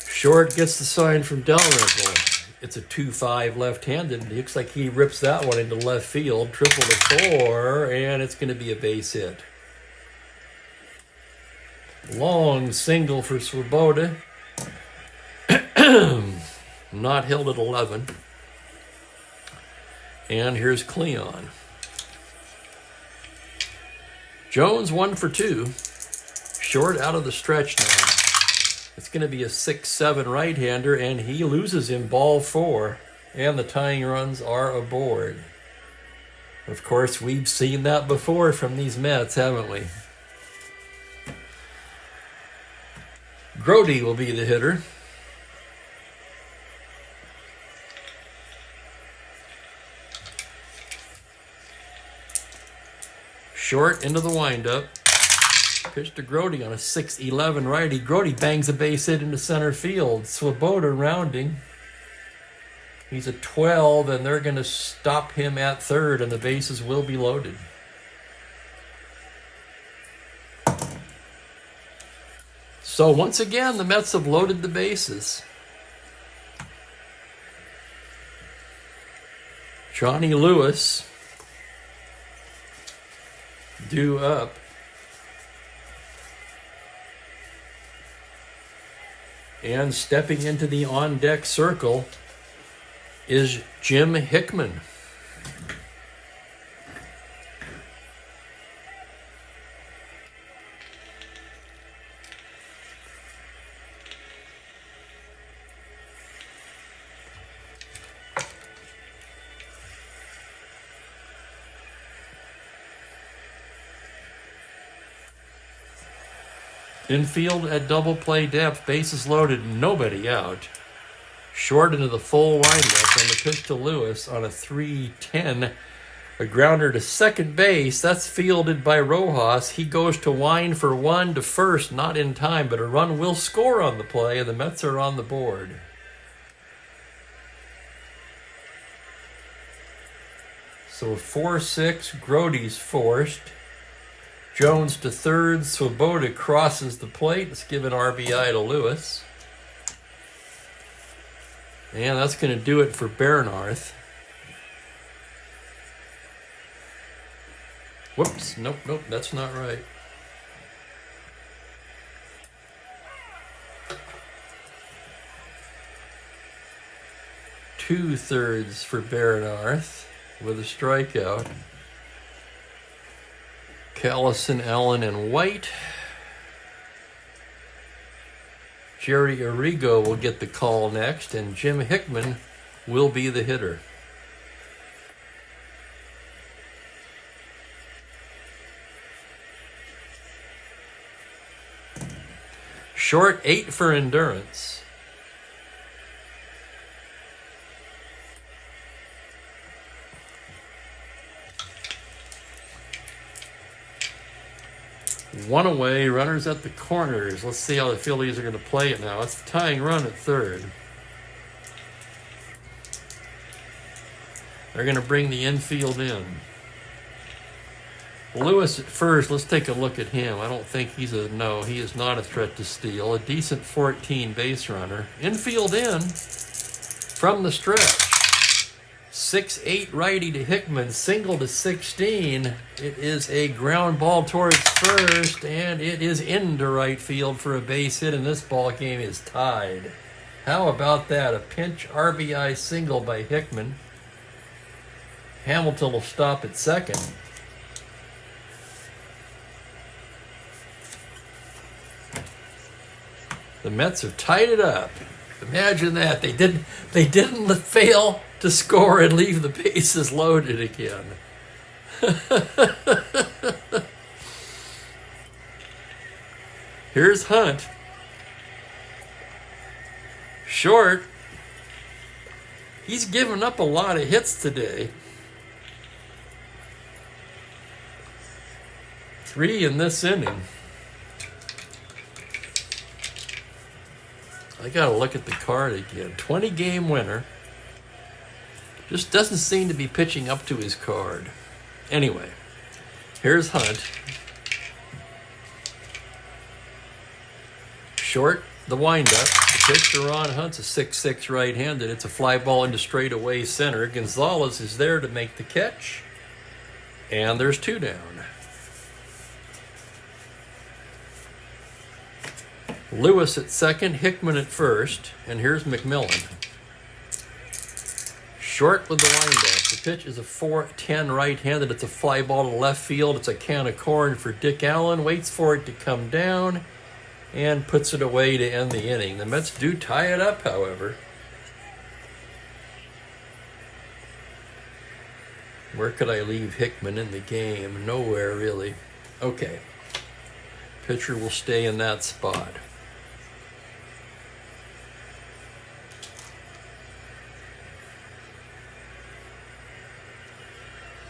A: Short gets the sign from Dalrymple. It's a 2-5 left-handed. It looks like he rips that one into left field. Triple to 4, and it's going to be a base hit. Long single for Swoboda. Not held at 11. And here's Cleon. Jones 1 for 2. Short out of the stretch now. It's going to be a 6-7 right-hander, and he loses him ball 4. And the tying runs are aboard. Of course, we've seen that before from these Mets, haven't we? Grody will be the hitter. Short into the windup. Pitch to Grody on a 6-11 righty. Grody bangs a base hit into center field. Swoboda rounding. He's a 12, and they're going to stop him at third, and the bases will be loaded. So once again, the Mets have loaded the bases. Johnny Lewis due up. And stepping into the on-deck circle is Jim Hickman. Infield at double play depth, bases loaded, nobody out. Short into the full windup on the pitch to Lewis on a 3-10. A grounder to second base. That's fielded by Rojas. He goes to wind for one to first, not in time, but a run will score on the play, and the Mets are on the board. So 4-6, Grody's forced. Jones to third, Swoboda crosses the plate. Let's give an RBI to Lewis. And that's going to do it for Bernarth. Whoops, nope, that's not right. Two-thirds for Bernarth with a strikeout. Callison, Allen, and White. Jerry Arrigo will get the call next, and Jim Hickman will be the hitter. Short 8 for Endurance. One away, runners at the corners. Let's see how the Phillies are going to play it now. It's a tying run at third. They're going to bring the infield in. Lewis at first, let's take a look at him. I don't think he is not a threat to steal. A decent 14 base runner. Infield in from the stretch. 6-8 righty to Hickman, single to 16. It is a ground ball towards first, and it is into right field for a base hit, and this ball game is tied. How about that? A pinch RBI single by Hickman. Hamilton will stop at second. The Mets have tied it up. Imagine that. They didn't fail to score and leave the bases loaded again. Here's Hunt. Short. He's given up a lot of hits today. 3 in this inning. I gotta look at the card again. 20-game winner. Just doesn't seem to be pitching up to his card. Anyway, here's Hunt. Short, the windup. The pitch to Ron Hunt's a 6-6 right-handed. It's a fly ball into straightaway center. Gonzalez is there to make the catch. And there's 2 down. Lewis at second, Hickman at first, and here's McMillan. Short with the windup. The pitch is a 4-10 right-handed. It's a fly ball to left field. It's a can of corn for Dick Allen. Waits for it to come down and puts it away to end the inning. The Mets do tie it up, however. Where could I leave Hickman in the game? Nowhere, really. Okay. Pitcher will stay in that spot.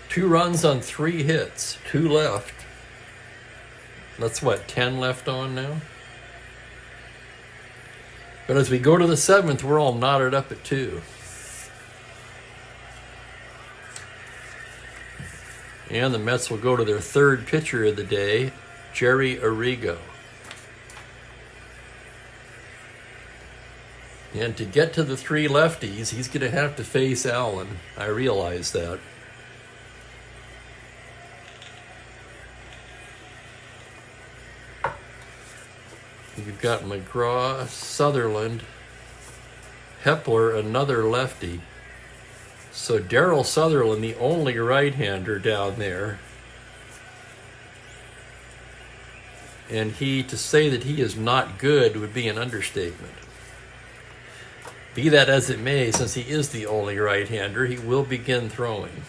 A: Two runs on 3 hits, 2 left. That's what, 10 left on now? But as we go to the 7th, we're all knotted up at 2. And the Mets will go to their 3rd pitcher of the day, Jerry Arrigo. And to get to the 3 lefties, he's going to have to face Allen. I realize that. You've got McGraw, Sutherland, Hepler, another lefty. So Darryl Sutherland, the only right-hander down there. And to say that he is not good would be an understatement. Be that as it may, since he is the only right-hander, he will begin throwing.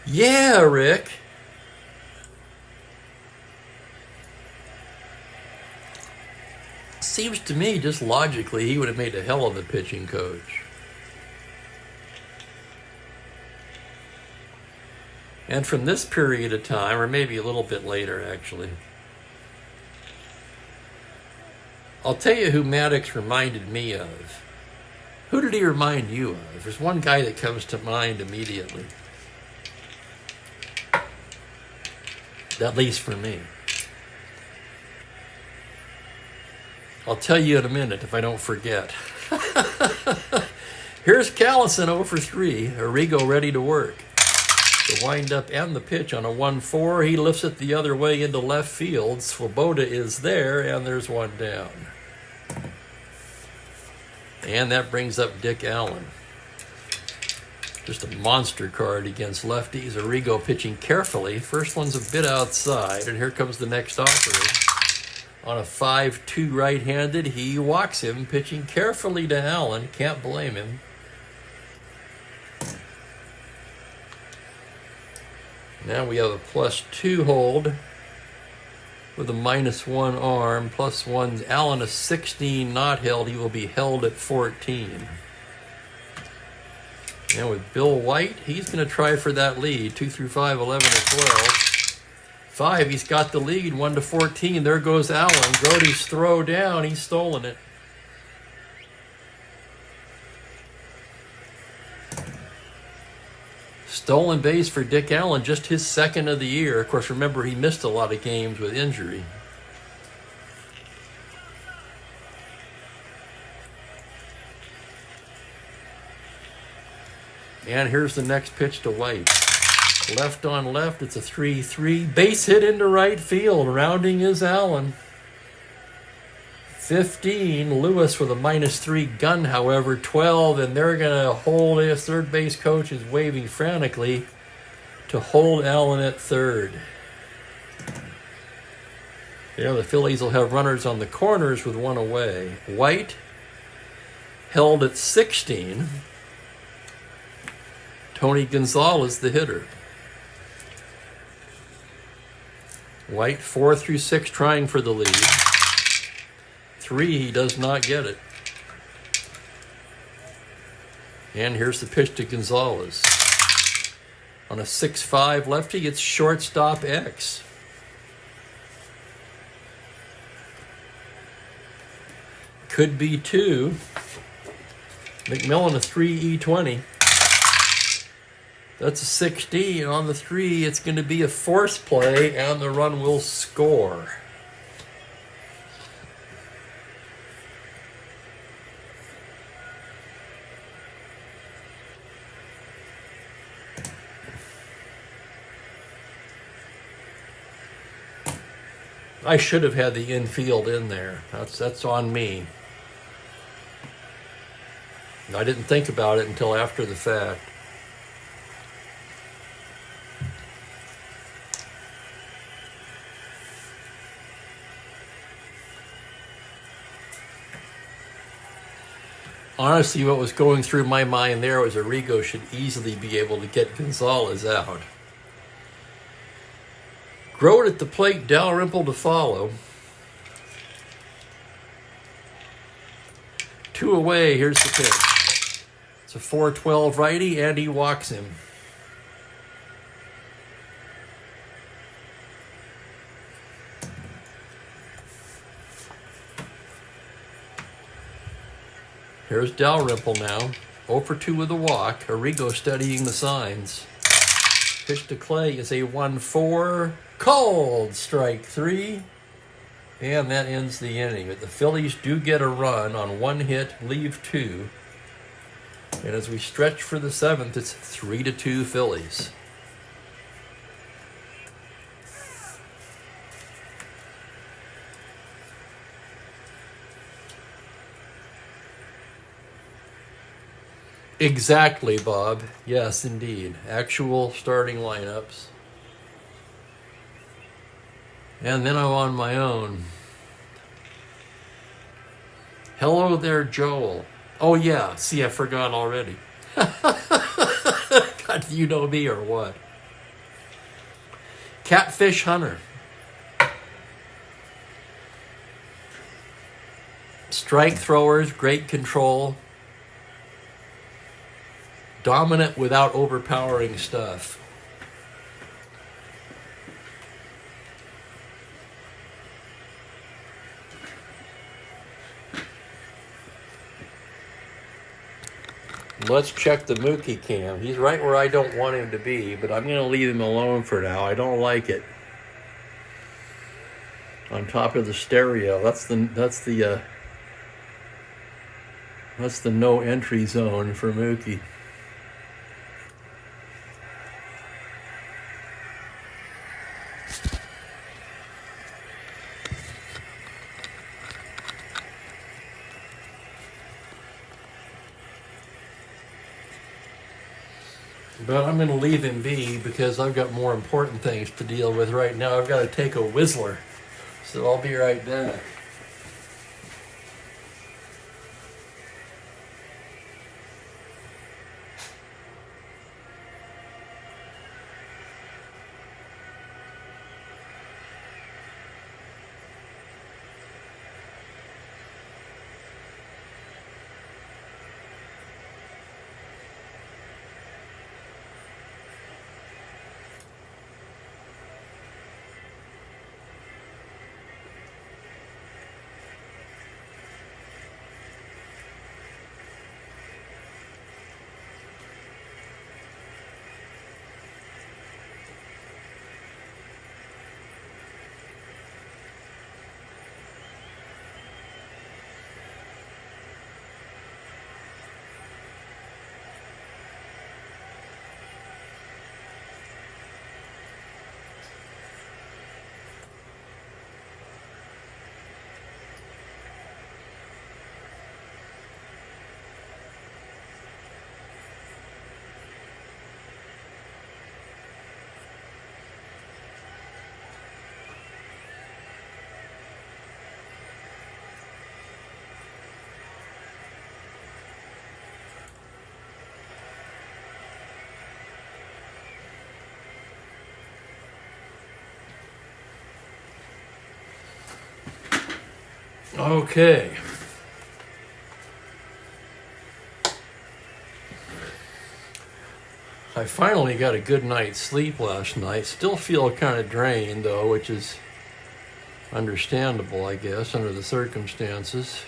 A: Yeah, Rick. Seems to me, just logically, he would have made a hell of a pitching coach. And from this period of time, or maybe a little bit later, actually, I'll tell you who Maddox reminded me of. Who did he remind you of? There's one guy that comes to mind immediately. At least for me. I'll tell you in a minute if I don't forget. Here's Callison 0 for 3. Arrigo ready to work. The windup and the pitch on a 1-4. He lifts it the other way into left field. Swoboda is there, and there's one down. And that brings up Dick Allen. Just a monster card against lefties. Arrigo pitching carefully. First one's a bit outside, and here comes the next offering. On a 5-2 right-handed, he walks him, pitching carefully to Allen. Can't blame him. Now we have a +2 hold with a -1 arm, +1. Allen a 16 not held. He will be held at 14. And with Bill White, he's going to try for that lead. 2 through 5, 11 to 12. 5, he's got the lead. 1 to 14. There goes Allen. Grody's throw down. He's stolen it. Stolen base for Dick Allen, just his second of the year. Of course, remember, he missed a lot of games with injury. And here's the next pitch to White. Left on left, it's a 3-3. Base hit into right field. Rounding is Allen. 15, Lewis with a -3 gun, however, 12, and they're going to hold. His third base coach is waving frantically to hold Allen at third. The Phillies will have runners on the corners with one away. White held at 16. Tony Gonzalez, the hitter. White 4 through 6 trying for the lead. 3, he does not get it. And here's the pitch to Gonzalez. On a 6-5 lefty, it's shortstop X. Could be 2. McMillan a 3 E20. That's a 16. On the 3, it's going to be a force play, and the run will score. I should have had the infield in there. That's on me. I didn't think about it until after the fact. Honestly, what was going through my mind there was Arrigo should easily be able to get Gonzalez out. Grote at the plate, Dalrymple to follow. 2 away, here's the pitch. It's a 4-12 righty, and he walks him. Here's Dalrymple now. 0 for 2 with a walk. Arrigo studying the signs. Pitch to Clay is a 1-4. Called strike 3. And that ends the inning. But the Phillies do get a run on 1 hit, leave 2. And as we stretch for the 7th, it's 3-2 Phillies. Exactly, Bob. Yes, indeed. Actual starting lineups. And then I'm on my own. Hello there, Joel. Oh, yeah. See, I forgot already. God, you know me or what? Catfish Hunter. Strike throwers, great control. Dominant without overpowering stuff. Let's check the Mookie cam. He's right where I don't want him to be, but I'm going to leave him alone for now. I don't like it. On top of the stereo. That's the no entry zone for Mookie. But I'm going to leave him be because I've got more important things to deal with right now. I've got to take a Whistler. So I'll be right back. Okay. I finally got a good night's sleep last night. Still feel kind of drained though, which is understandable, I guess, under the circumstances.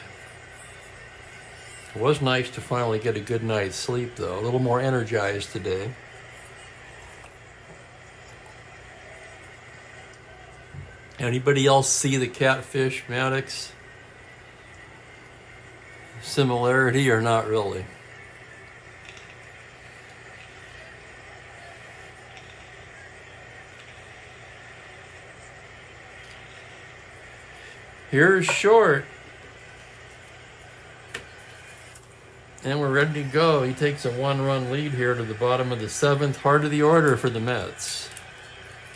A: It was nice to finally get a good night's sleep though. A little more energized today. Anybody else see the Catfish-Matic similarity or not really? Here's Short. And we're ready to go. He takes a 1-run lead here to the bottom of the 7th. Heart of the order for the Mets.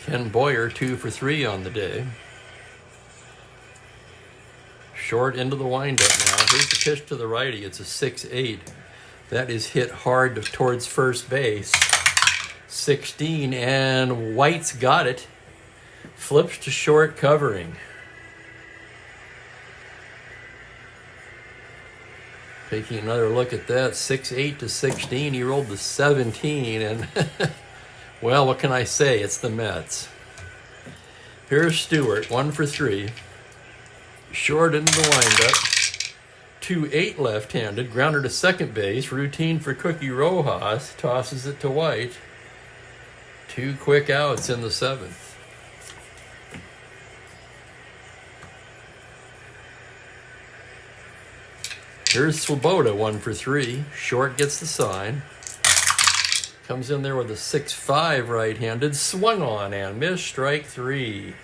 A: Ken Boyer 2 for 3 on the day. Short into the windup now. Here's the pitch to the righty. It's a 6-8. That is hit hard towards first base. 16, and White's got it. Flips to Short covering. Taking another look at that. 6-8 to 16. He rolled the 17, and well, what can I say? It's the Mets. Here's Stewart, 1 for 3. Short into the windup. 2-8 left-handed. Grounder to second base. Routine for Cookie Rojas. Tosses it to White. 2 quick outs in the 7th. Here's Swoboda, 1 for 3. Short gets the sign. Comes in there with a 6-5 right-handed. Swung on and missed. Strike 3.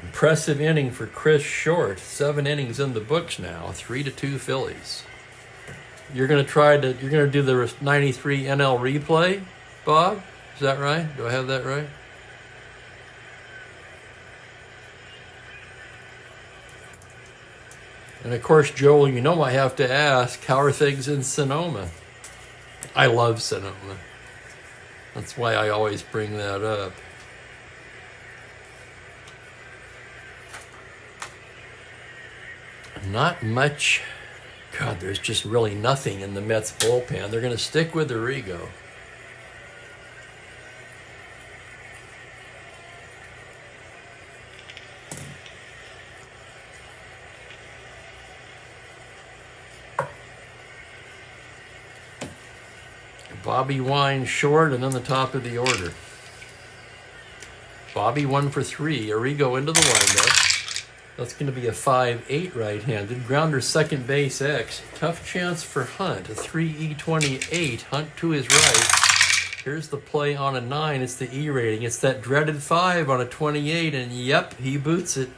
A: Impressive inning for Chris Short. 7 innings in the books now. 3-2 Phillies. You're gonna do the 93 NL replay, Bob? Is that right? Do I have that right? And of course, Joel, you know I have to ask, how are things in Sonoma? I love Sonoma. That's why I always bring that up. Not much. God, there's just really nothing in the Mets bullpen. They're going to stick with Arrigo. Bobby Wine short, and then the top of the order. Bobby 1 for 3. Arrigo into the windup. That's going to be a 5-8 right-handed. Grounder second base X. Tough chance for Hunt. A 3E28. Hunt to his right. Here's the play on a 9. It's the E rating. It's that dreaded 5 on a 28, and yep, he boots it.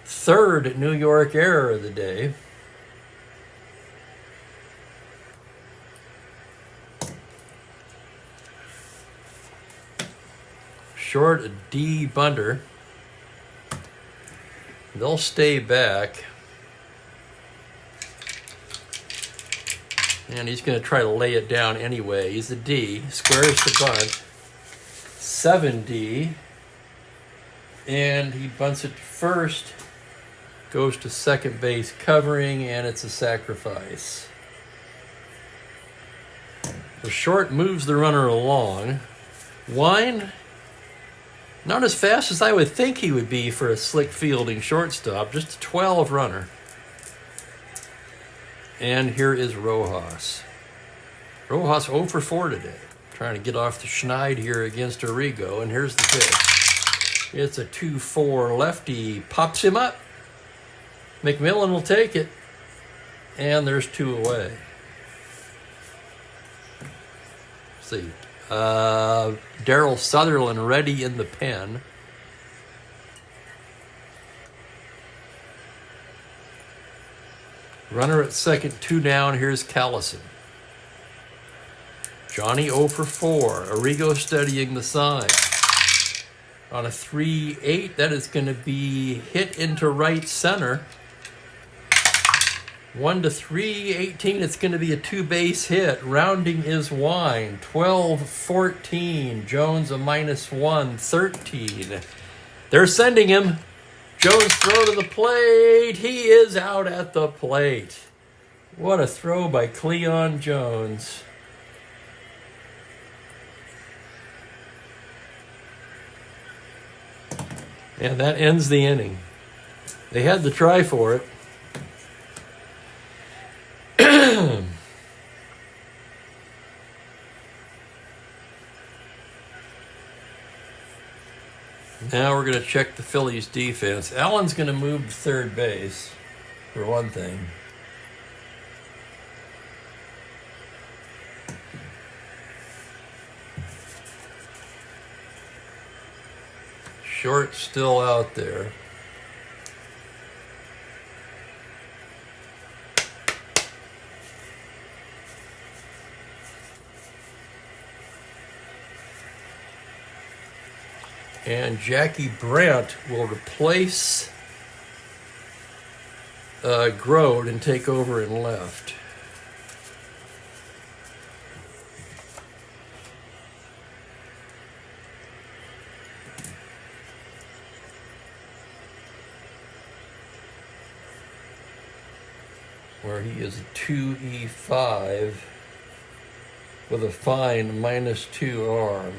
A: Third New York error of the day. Short a D bunter. They'll stay back. And he's going to try to lay it down anyway. He's a D. Squares the bunt. 7D. And he bunts it to first. Goes to second base covering, and it's a sacrifice. The short moves the runner along. Wine, not as fast as I would think he would be for a slick fielding shortstop, just a 12 runner. And here is Rojas. Rojas 0 for 4 today. Trying to get off the schneid here against Arrigo, and here's the pitch. It's a 2-4 lefty, pops him up. McMillan will take it, and there's 2 away. Let's see. Darryl Sutherland ready in the pen. Runner at second, 2 down. Here's Callison. Johnny 0 for 4. Arrigo studying the sign. On a 3-8, that is going to be hit into right center. 1-3, 18, it's going to be a 2-base hit. Rounding is Wine. 12-14. Jones a -1, 13. They're sending him. Jones throw to the plate. He is out at the plate. What a throw by Cleon Jones. And that ends the inning. They had to try for it. Now we're going to check the Phillies defense. Allen's going to move to third base, for one thing. Short still out there. And Jackie Brandt will replace Grode and take over in left. Where he is a 2E5 with a fine -2 arm.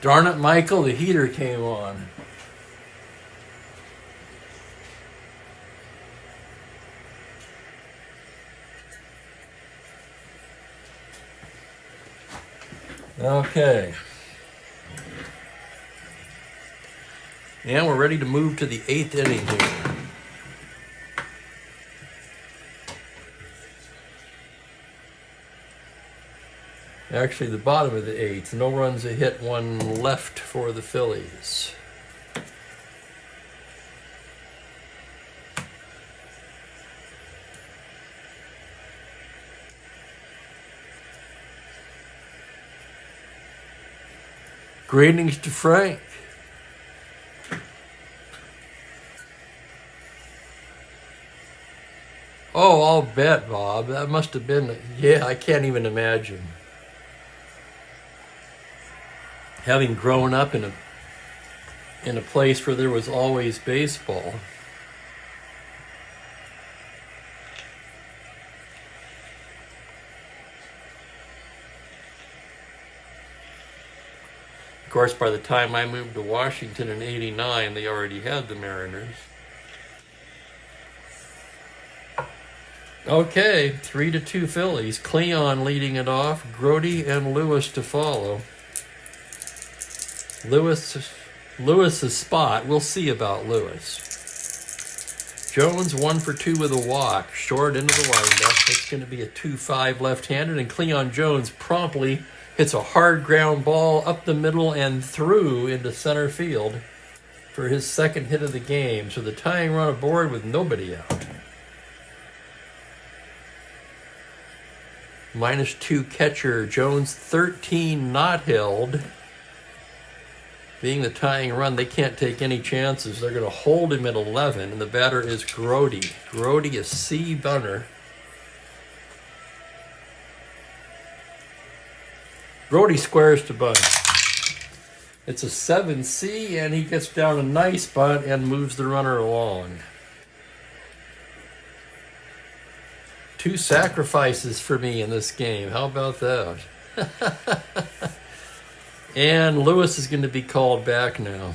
A: Darn it, Michael, the heater came on. Okay. And we're ready to move to the 8th inning here. Actually, the bottom of the 8th. No runs, a hit, 1 left for the Phillies. Greetings to Frank. Oh, I'll bet, Bob. That must have been, yeah, I can't even imagine. having grown up in a place where there was always baseball. Of course, by the time I moved to Washington in '89, they already had the Mariners. Okay, 3-2 Phillies. Cleon leading it off. Grody and Lewis to follow. Lewis's spot. We'll see about Lewis. Jones 1 for 2 with a walk. Short into the windup. It's going to be a 2-5 left-handed, and Cleon Jones promptly hits a hard ground ball up the middle and through into center field for his second hit of the game. So the tying run aboard with nobody out. -2 catcher. Jones 13 not held. Being the tying run, they can't take any chances. They're going to hold him at 11, and the batter is Grody. Grody, a C bunter. Grody squares to bunt. It's a 7C, and he gets down a nice bunt and moves the runner along. 2 sacrifices for me in this game. How about that? And Lewis is going to be called back now.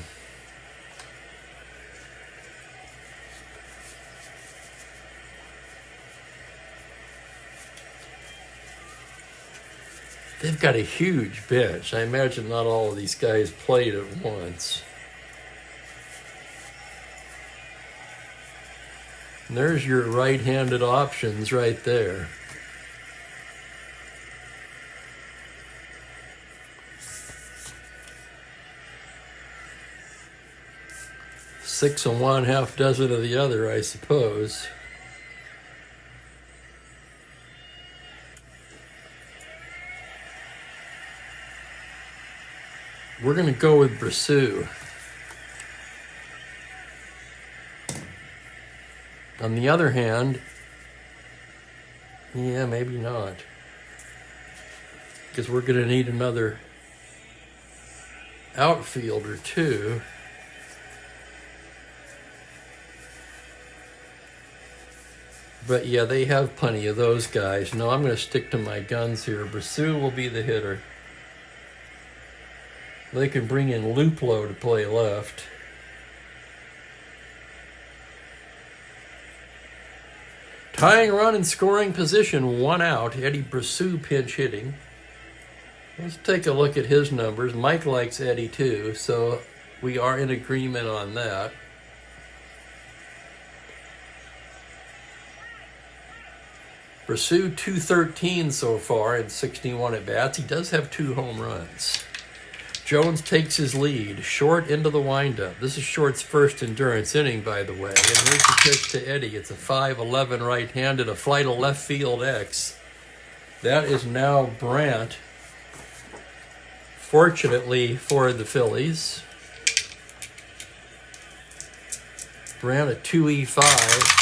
A: They've got a huge bench. I imagine not all of these guys played at once. And there's your right-handed options right there. Six of one, half dozen of the other, I suppose. We're going to go with Brasseau. On the other hand, yeah, maybe not. Because we're going to need another outfielder too. But yeah, they have plenty of those guys. No, I'm going to stick to my guns here. Brasseau will be the hitter. They can bring in Luplo to play left. Tying run in scoring position, 1 out. Eddie Brasseau pinch hitting. Let's take a look at his numbers. Mike likes Eddie too, so we are in agreement on that. Brasseau 213 so far in 61 at-bats. He does have 2 home runs. Jones takes his lead, short into the windup. This is Short's first endurance inning, by the way. And here's the pitch to Eddie. It's a 5-11 right-handed, a flight of left field X. That is now Brandt. Fortunately for the Phillies, Brandt at 2E5.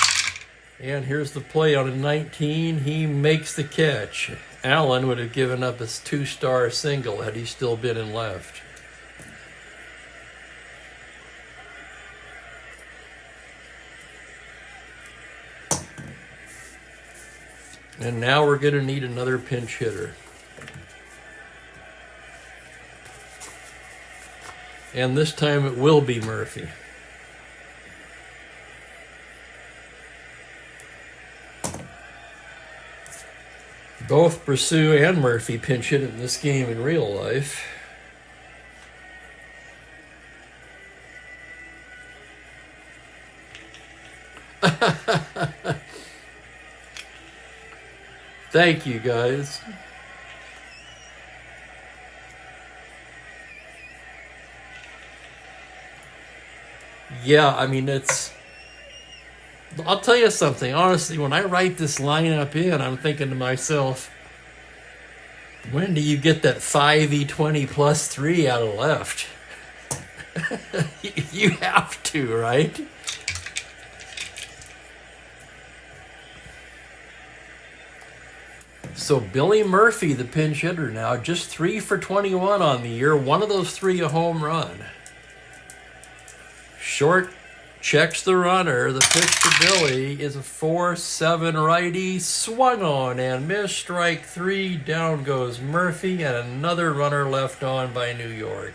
A: And here's the play on a 19. He makes the catch. Allen would have given up his 2-star single had he still been in left. And now we're going to need another pinch hitter. And this time it will be Murphy. Both Brasseau and Murphy pinch hit in this game in real life. Thank you, guys. Yeah, I mean, I'll tell you something. Honestly, when I write this lineup in, I'm thinking to myself, when do you get that 5E20 plus 3 out of left? You have to, right? So Billy Murphy, the pinch hitter now, just 3 for 21 on the year. One of those 3 a home run. Short checks the runner. The pitch to Billy is a 4-7 righty. Swung on and missed. Strike 3. Down goes Murphy, and another runner left on by New York.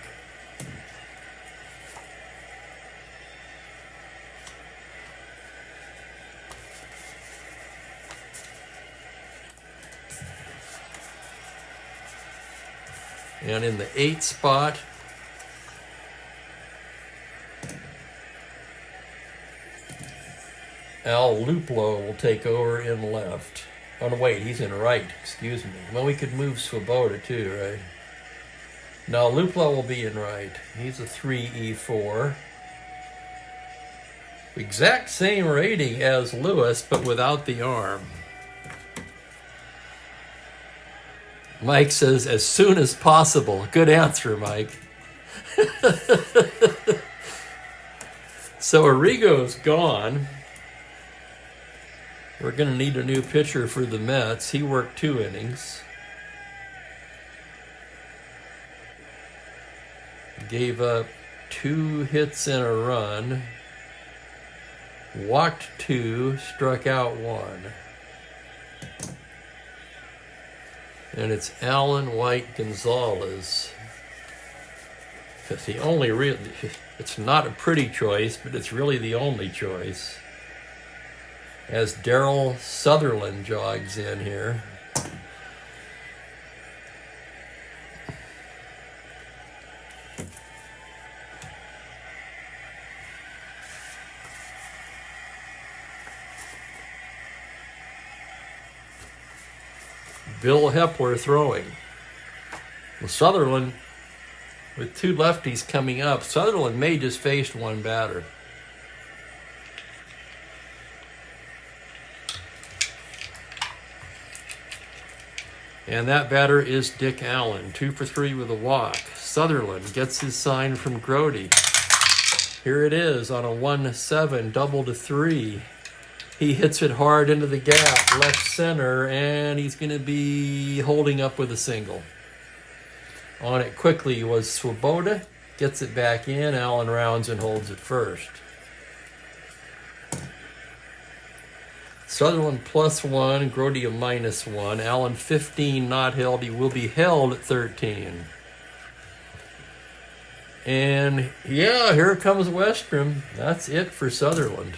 A: And in the 8th spot, Al Luplo will take over in left. Oh, no, wait, he's in right. Excuse me. Well, we could move Swoboda too, right? No, Luplo will be in right. He's a 3E4. Exact same rating as Lewis, but without the arm. Mike says, as soon as possible. Good answer, Mike. So Arrigo's gone. We're going to need a new pitcher for the Mets. He worked 2 innings. Gave up 2 hits and a run. Walked 2, struck out 1. And it's Alan White Gonzalez. It's the only real, it's not a pretty choice, but it's really the only choice. As Darryl Sutherland jogs in here. Bill Hepler throwing. Well, Sutherland, with 2 lefties coming up, Sutherland may just face 1 batter. And that batter is Dick Allen, 2 for 3 with a walk. Sutherland gets his sign from Grody. Here it is on a 1-7 double to 3. He hits it hard into the gap, left center, and he's going to be holding up with a single. On it quickly was Swoboda, gets it back in. Allen rounds and holds it first. Sutherland +1, Grody a -1. Allen 15 not held. He will be held at 13. And yeah, here comes Westrom. That's it for Sutherland.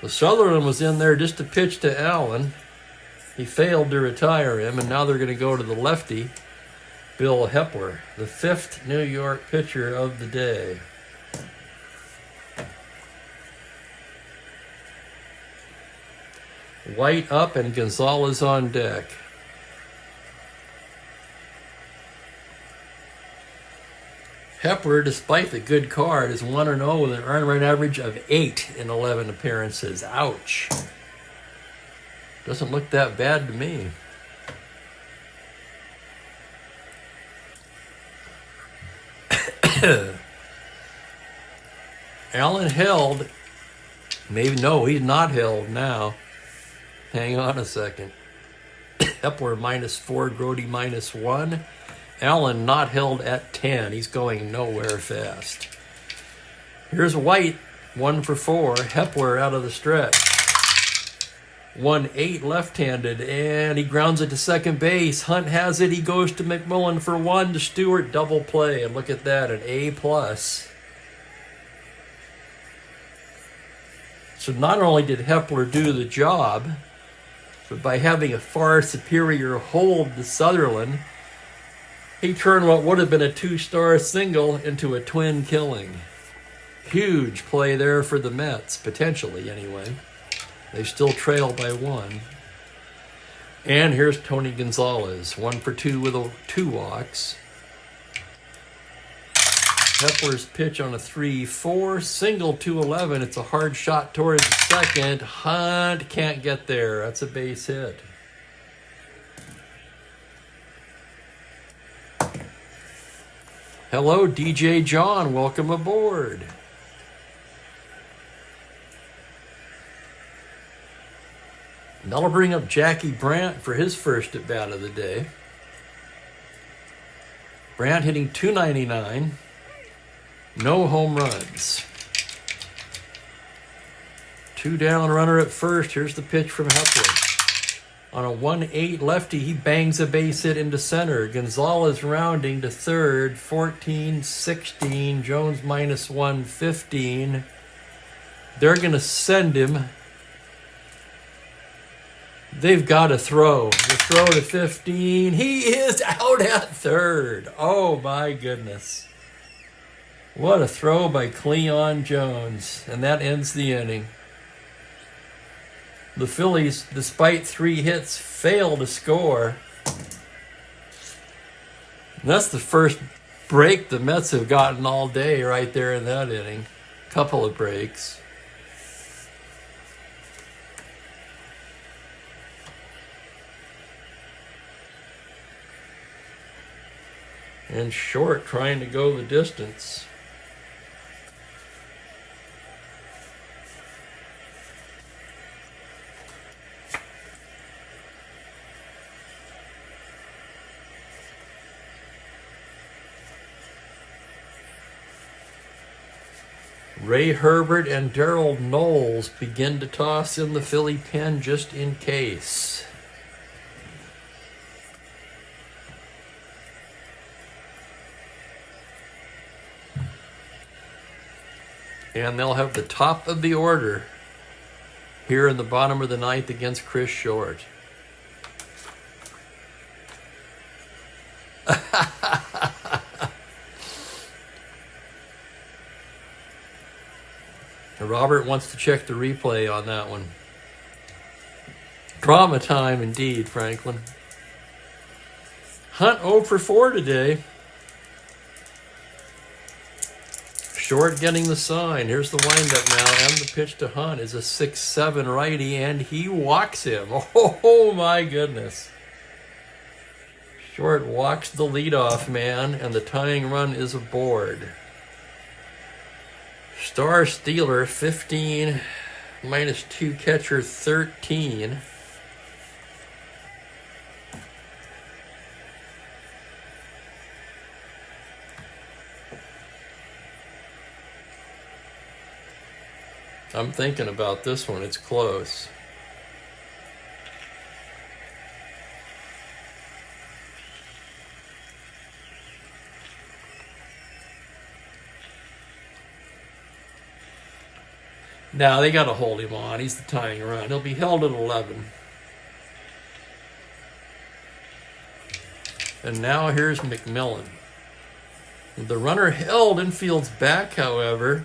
A: The Sutherland was in there just to pitch to Allen. He failed to retire him, and now they're going to go to the lefty, Bill Hepler, the 5th New York pitcher of the day. White up and Gonzalez on deck. Hepler, despite the good card, is 1-0 with an earned run average of 8 in 11 appearances. Ouch. Doesn't look that bad to me. Allen held. Maybe, no, he's not held now. Hang on a second. Hepler -4, Grody -1. Allen not held at 10. He's going nowhere fast. Here's White, 1 for 4. Hepler out of the stretch. 1-8 left-handed, and he grounds it to second base. Hunt has it. He goes to McMillan for 1 to Stewart. Double play, and look at that, an A+. So not only did Hepler do the job, but by having a far superior hold to Sutherland, he turned what would have been a 2-star single into a twin killing. Huge play there for the Mets, potentially anyway. They still trail by 1. And here's Tony Gonzalez, 1 for 2 with 2 walks. Hepler's pitch on a 3-4, single 2-11. It's a hard shot towards the second. Hunt can't get there. That's a base hit. Hello, DJ John. Welcome aboard. And that'll bring up Jackie Brandt for his first at bat of the day. Brandt hitting .299, no home runs. 2 down, runner at first. Here's the pitch from Hepler. On a 1-8 lefty, he bangs a base hit into center. Gonzalez rounding to third, 14-16. Jones -1, 15. They're going to send him. They've got to throw. The throw to 15. He is out at third. Oh, my goodness. What a throw by Cleon Jones. And that ends the inning. The Phillies, despite 3 hits, fail to score. And that's the first break the Mets have gotten all day right there in that inning. Couple of breaks. And Short trying to go the distance. Ray Herbert and Darryl Knowles begin to toss in the Philly pen just in case. And they'll have the top of the order here in the bottom of the ninth against Chris Short. Robert wants to check the replay on that one. Drama time indeed, Franklin. Hunt 0 for 4 today. Short getting the sign. Here's the windup now, and the pitch to Hunt is a 6-7 righty, and he walks him. Oh my goodness. Short walks the leadoff man, and the tying run is aboard. Star Stealer 15, -2 catcher 13. I'm thinking about this one. It's close. Now they got to hold him on. He's the tying run. He'll be held at 11. And now here's McMillan. The runner held infield's back, however.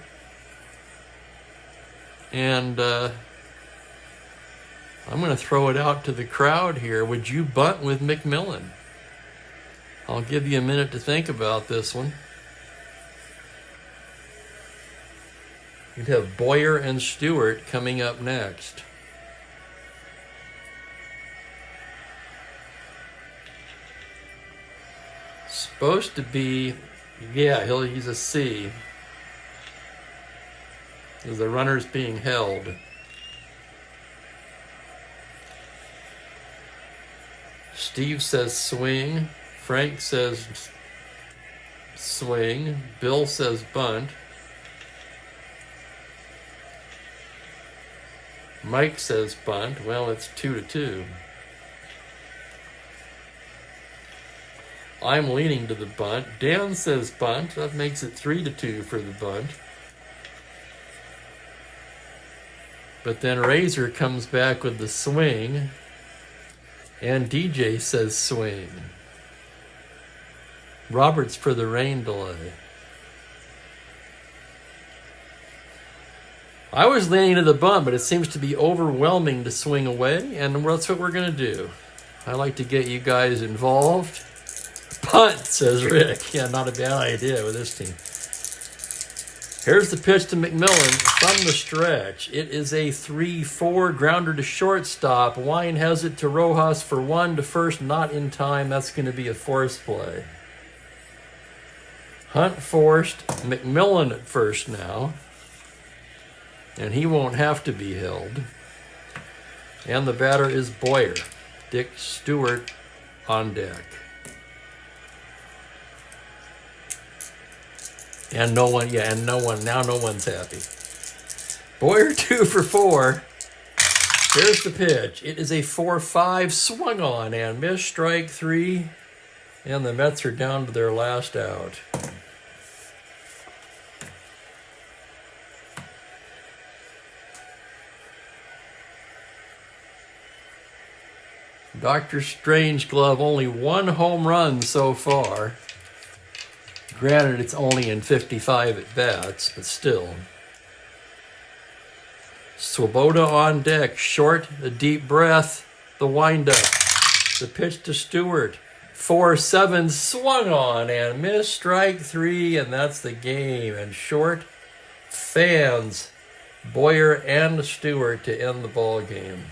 A: And I'm going to throw it out to the crowd here. Would you bunt with McMillan? I'll give you a minute to think about this one. You'd have Boyer and Stewart coming up next. Supposed to be, yeah, he's a C. As the runner's being held. Steve says swing. Frank says swing. Bill says bunt. Mike says bunt. Well, it's 2-2. I'm leaning to the bunt. Dan says bunt. That makes it 3-2 for the bunt. But then Razor comes back with the swing. And DJ says swing. Roberts for the rain delay. I was leaning to the bunt, but it seems to be overwhelming to swing away, and that's what we're going to do. I like to get you guys involved. Punt, says Rick. Yeah, not a bad idea with this team. Here's the pitch to McMillan from the stretch. It is a 3-4 grounder to shortstop. Wine has it to Rojas for 1 to first, not in time. That's going to be a force play. Hunt forced, McMillan at first now. And he won't have to be held. And the batter is Boyer. Dick Stewart on deck. And no one, now no one's happy. Boyer 2 for 4. Here's the pitch. It is a 4-5 swung on and missed, strike 3. And the Mets are down to their last out. Dr. Strangeglove, only 1 home run so far. Granted, it's only in 55 at bats, but still. Swoboda on deck, short, a deep breath, the windup, the pitch to Stewart. 4-7 swung on and missed, strike 3, and that's the game. And short fans Boyer and Stewart to end the ball game.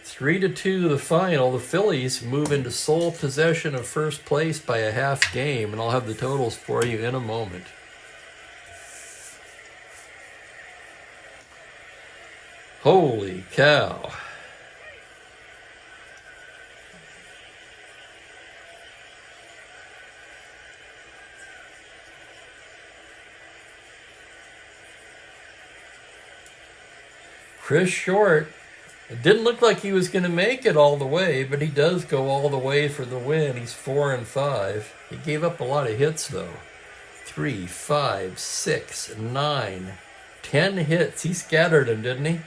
A: 3-2 the final. The Phillies move into sole possession of first place by a half game, and I'll have the totals for you in a moment. Holy cow. Chris Short, it didn't look like he was going to make it all the way, but he does go all the way for the win. He's 4-5. He gave up a lot of hits, though. 3, 5, 6, 9, 10 hits. He scattered them, didn't he?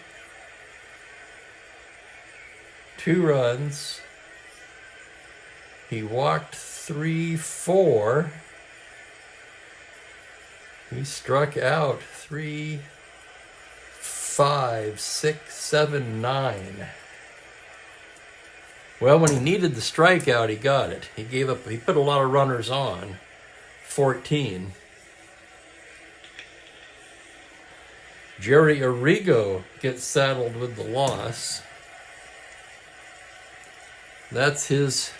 A: 2 runs. He walked 3, 4. He struck out 3, 5, 6, 7, 9. Well, when he needed the strikeout, he got it. He put a lot of runners on. 14. Jerry Arrigo gets saddled with the loss. That's his,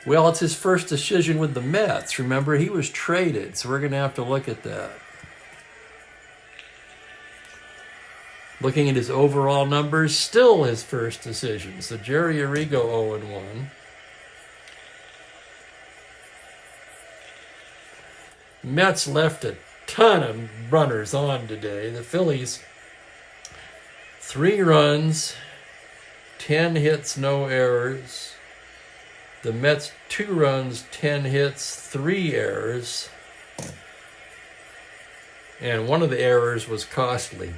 A: well, it's his first decision with the Mets. Remember, he was traded, so we're going to have to look at that. Looking at his overall numbers, still his first decision. So Jerry Arrigo 0-1. Mets left a ton of runners on today. The Phillies, 3 runs, 10 hits, no errors. The Mets, 2 runs, 10 hits, 3 errors. And one of the errors was costly.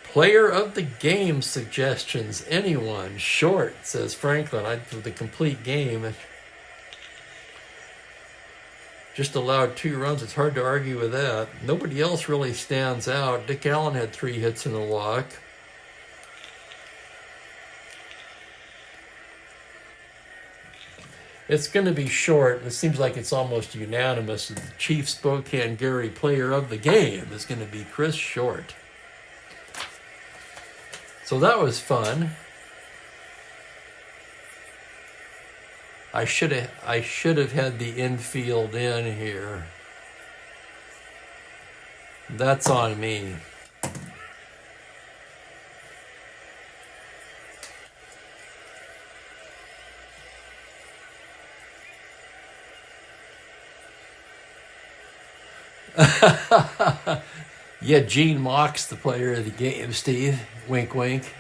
A: Player of the game suggestions. Anyone? Short, says Franklin. For the complete game. Just allowed 2 runs. It's hard to argue with that. Nobody else really stands out. Dick Allen had 3 hits and a walk. It's going to be Short. It seems like it's almost unanimous. The Chief Spokane Gary player of the game is going to be Chris Short. So that was fun. I should have had the infield in here. That's on me. Yeah, Gene Mock's the player of the game, Steve. Wink, wink.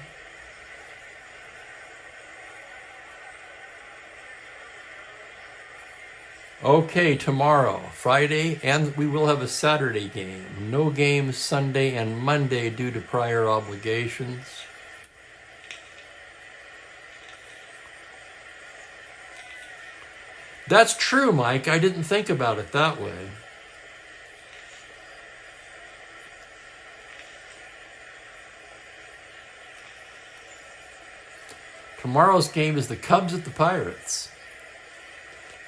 A: Okay, tomorrow, Friday, and we will have a Saturday game. No games Sunday and Monday due to prior obligations. That's true, Mike. I didn't think about it that way. Tomorrow's game is the Cubs at the Pirates.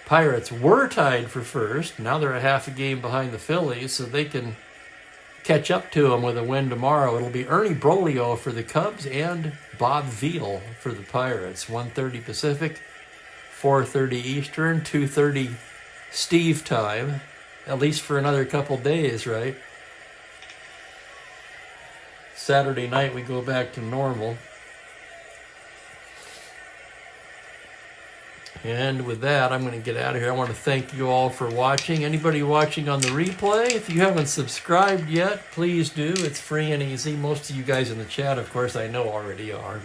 A: Pirates were tied for first. Now they're a half a game behind the Phillies, so they can catch up to them with a win tomorrow. It'll be Ernie Broglio for the Cubs and Bob Veal for the Pirates. 1:30 Pacific, 4:30 Eastern, 2:30 Steve time, at least for another couple days, right? Saturday night we go back to normal. And with that, I'm going to get out of here. I want to thank you all for watching. Anybody watching on the replay, if you haven't subscribed yet, please do. It's free and easy. Most of you guys in the chat, of course, I know already are.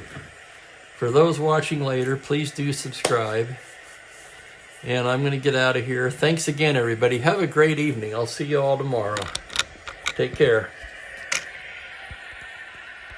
A: For those watching later, please do subscribe. And I'm going to get out of here. Thanks again, everybody. Have a great evening. I'll see you all tomorrow. Take care.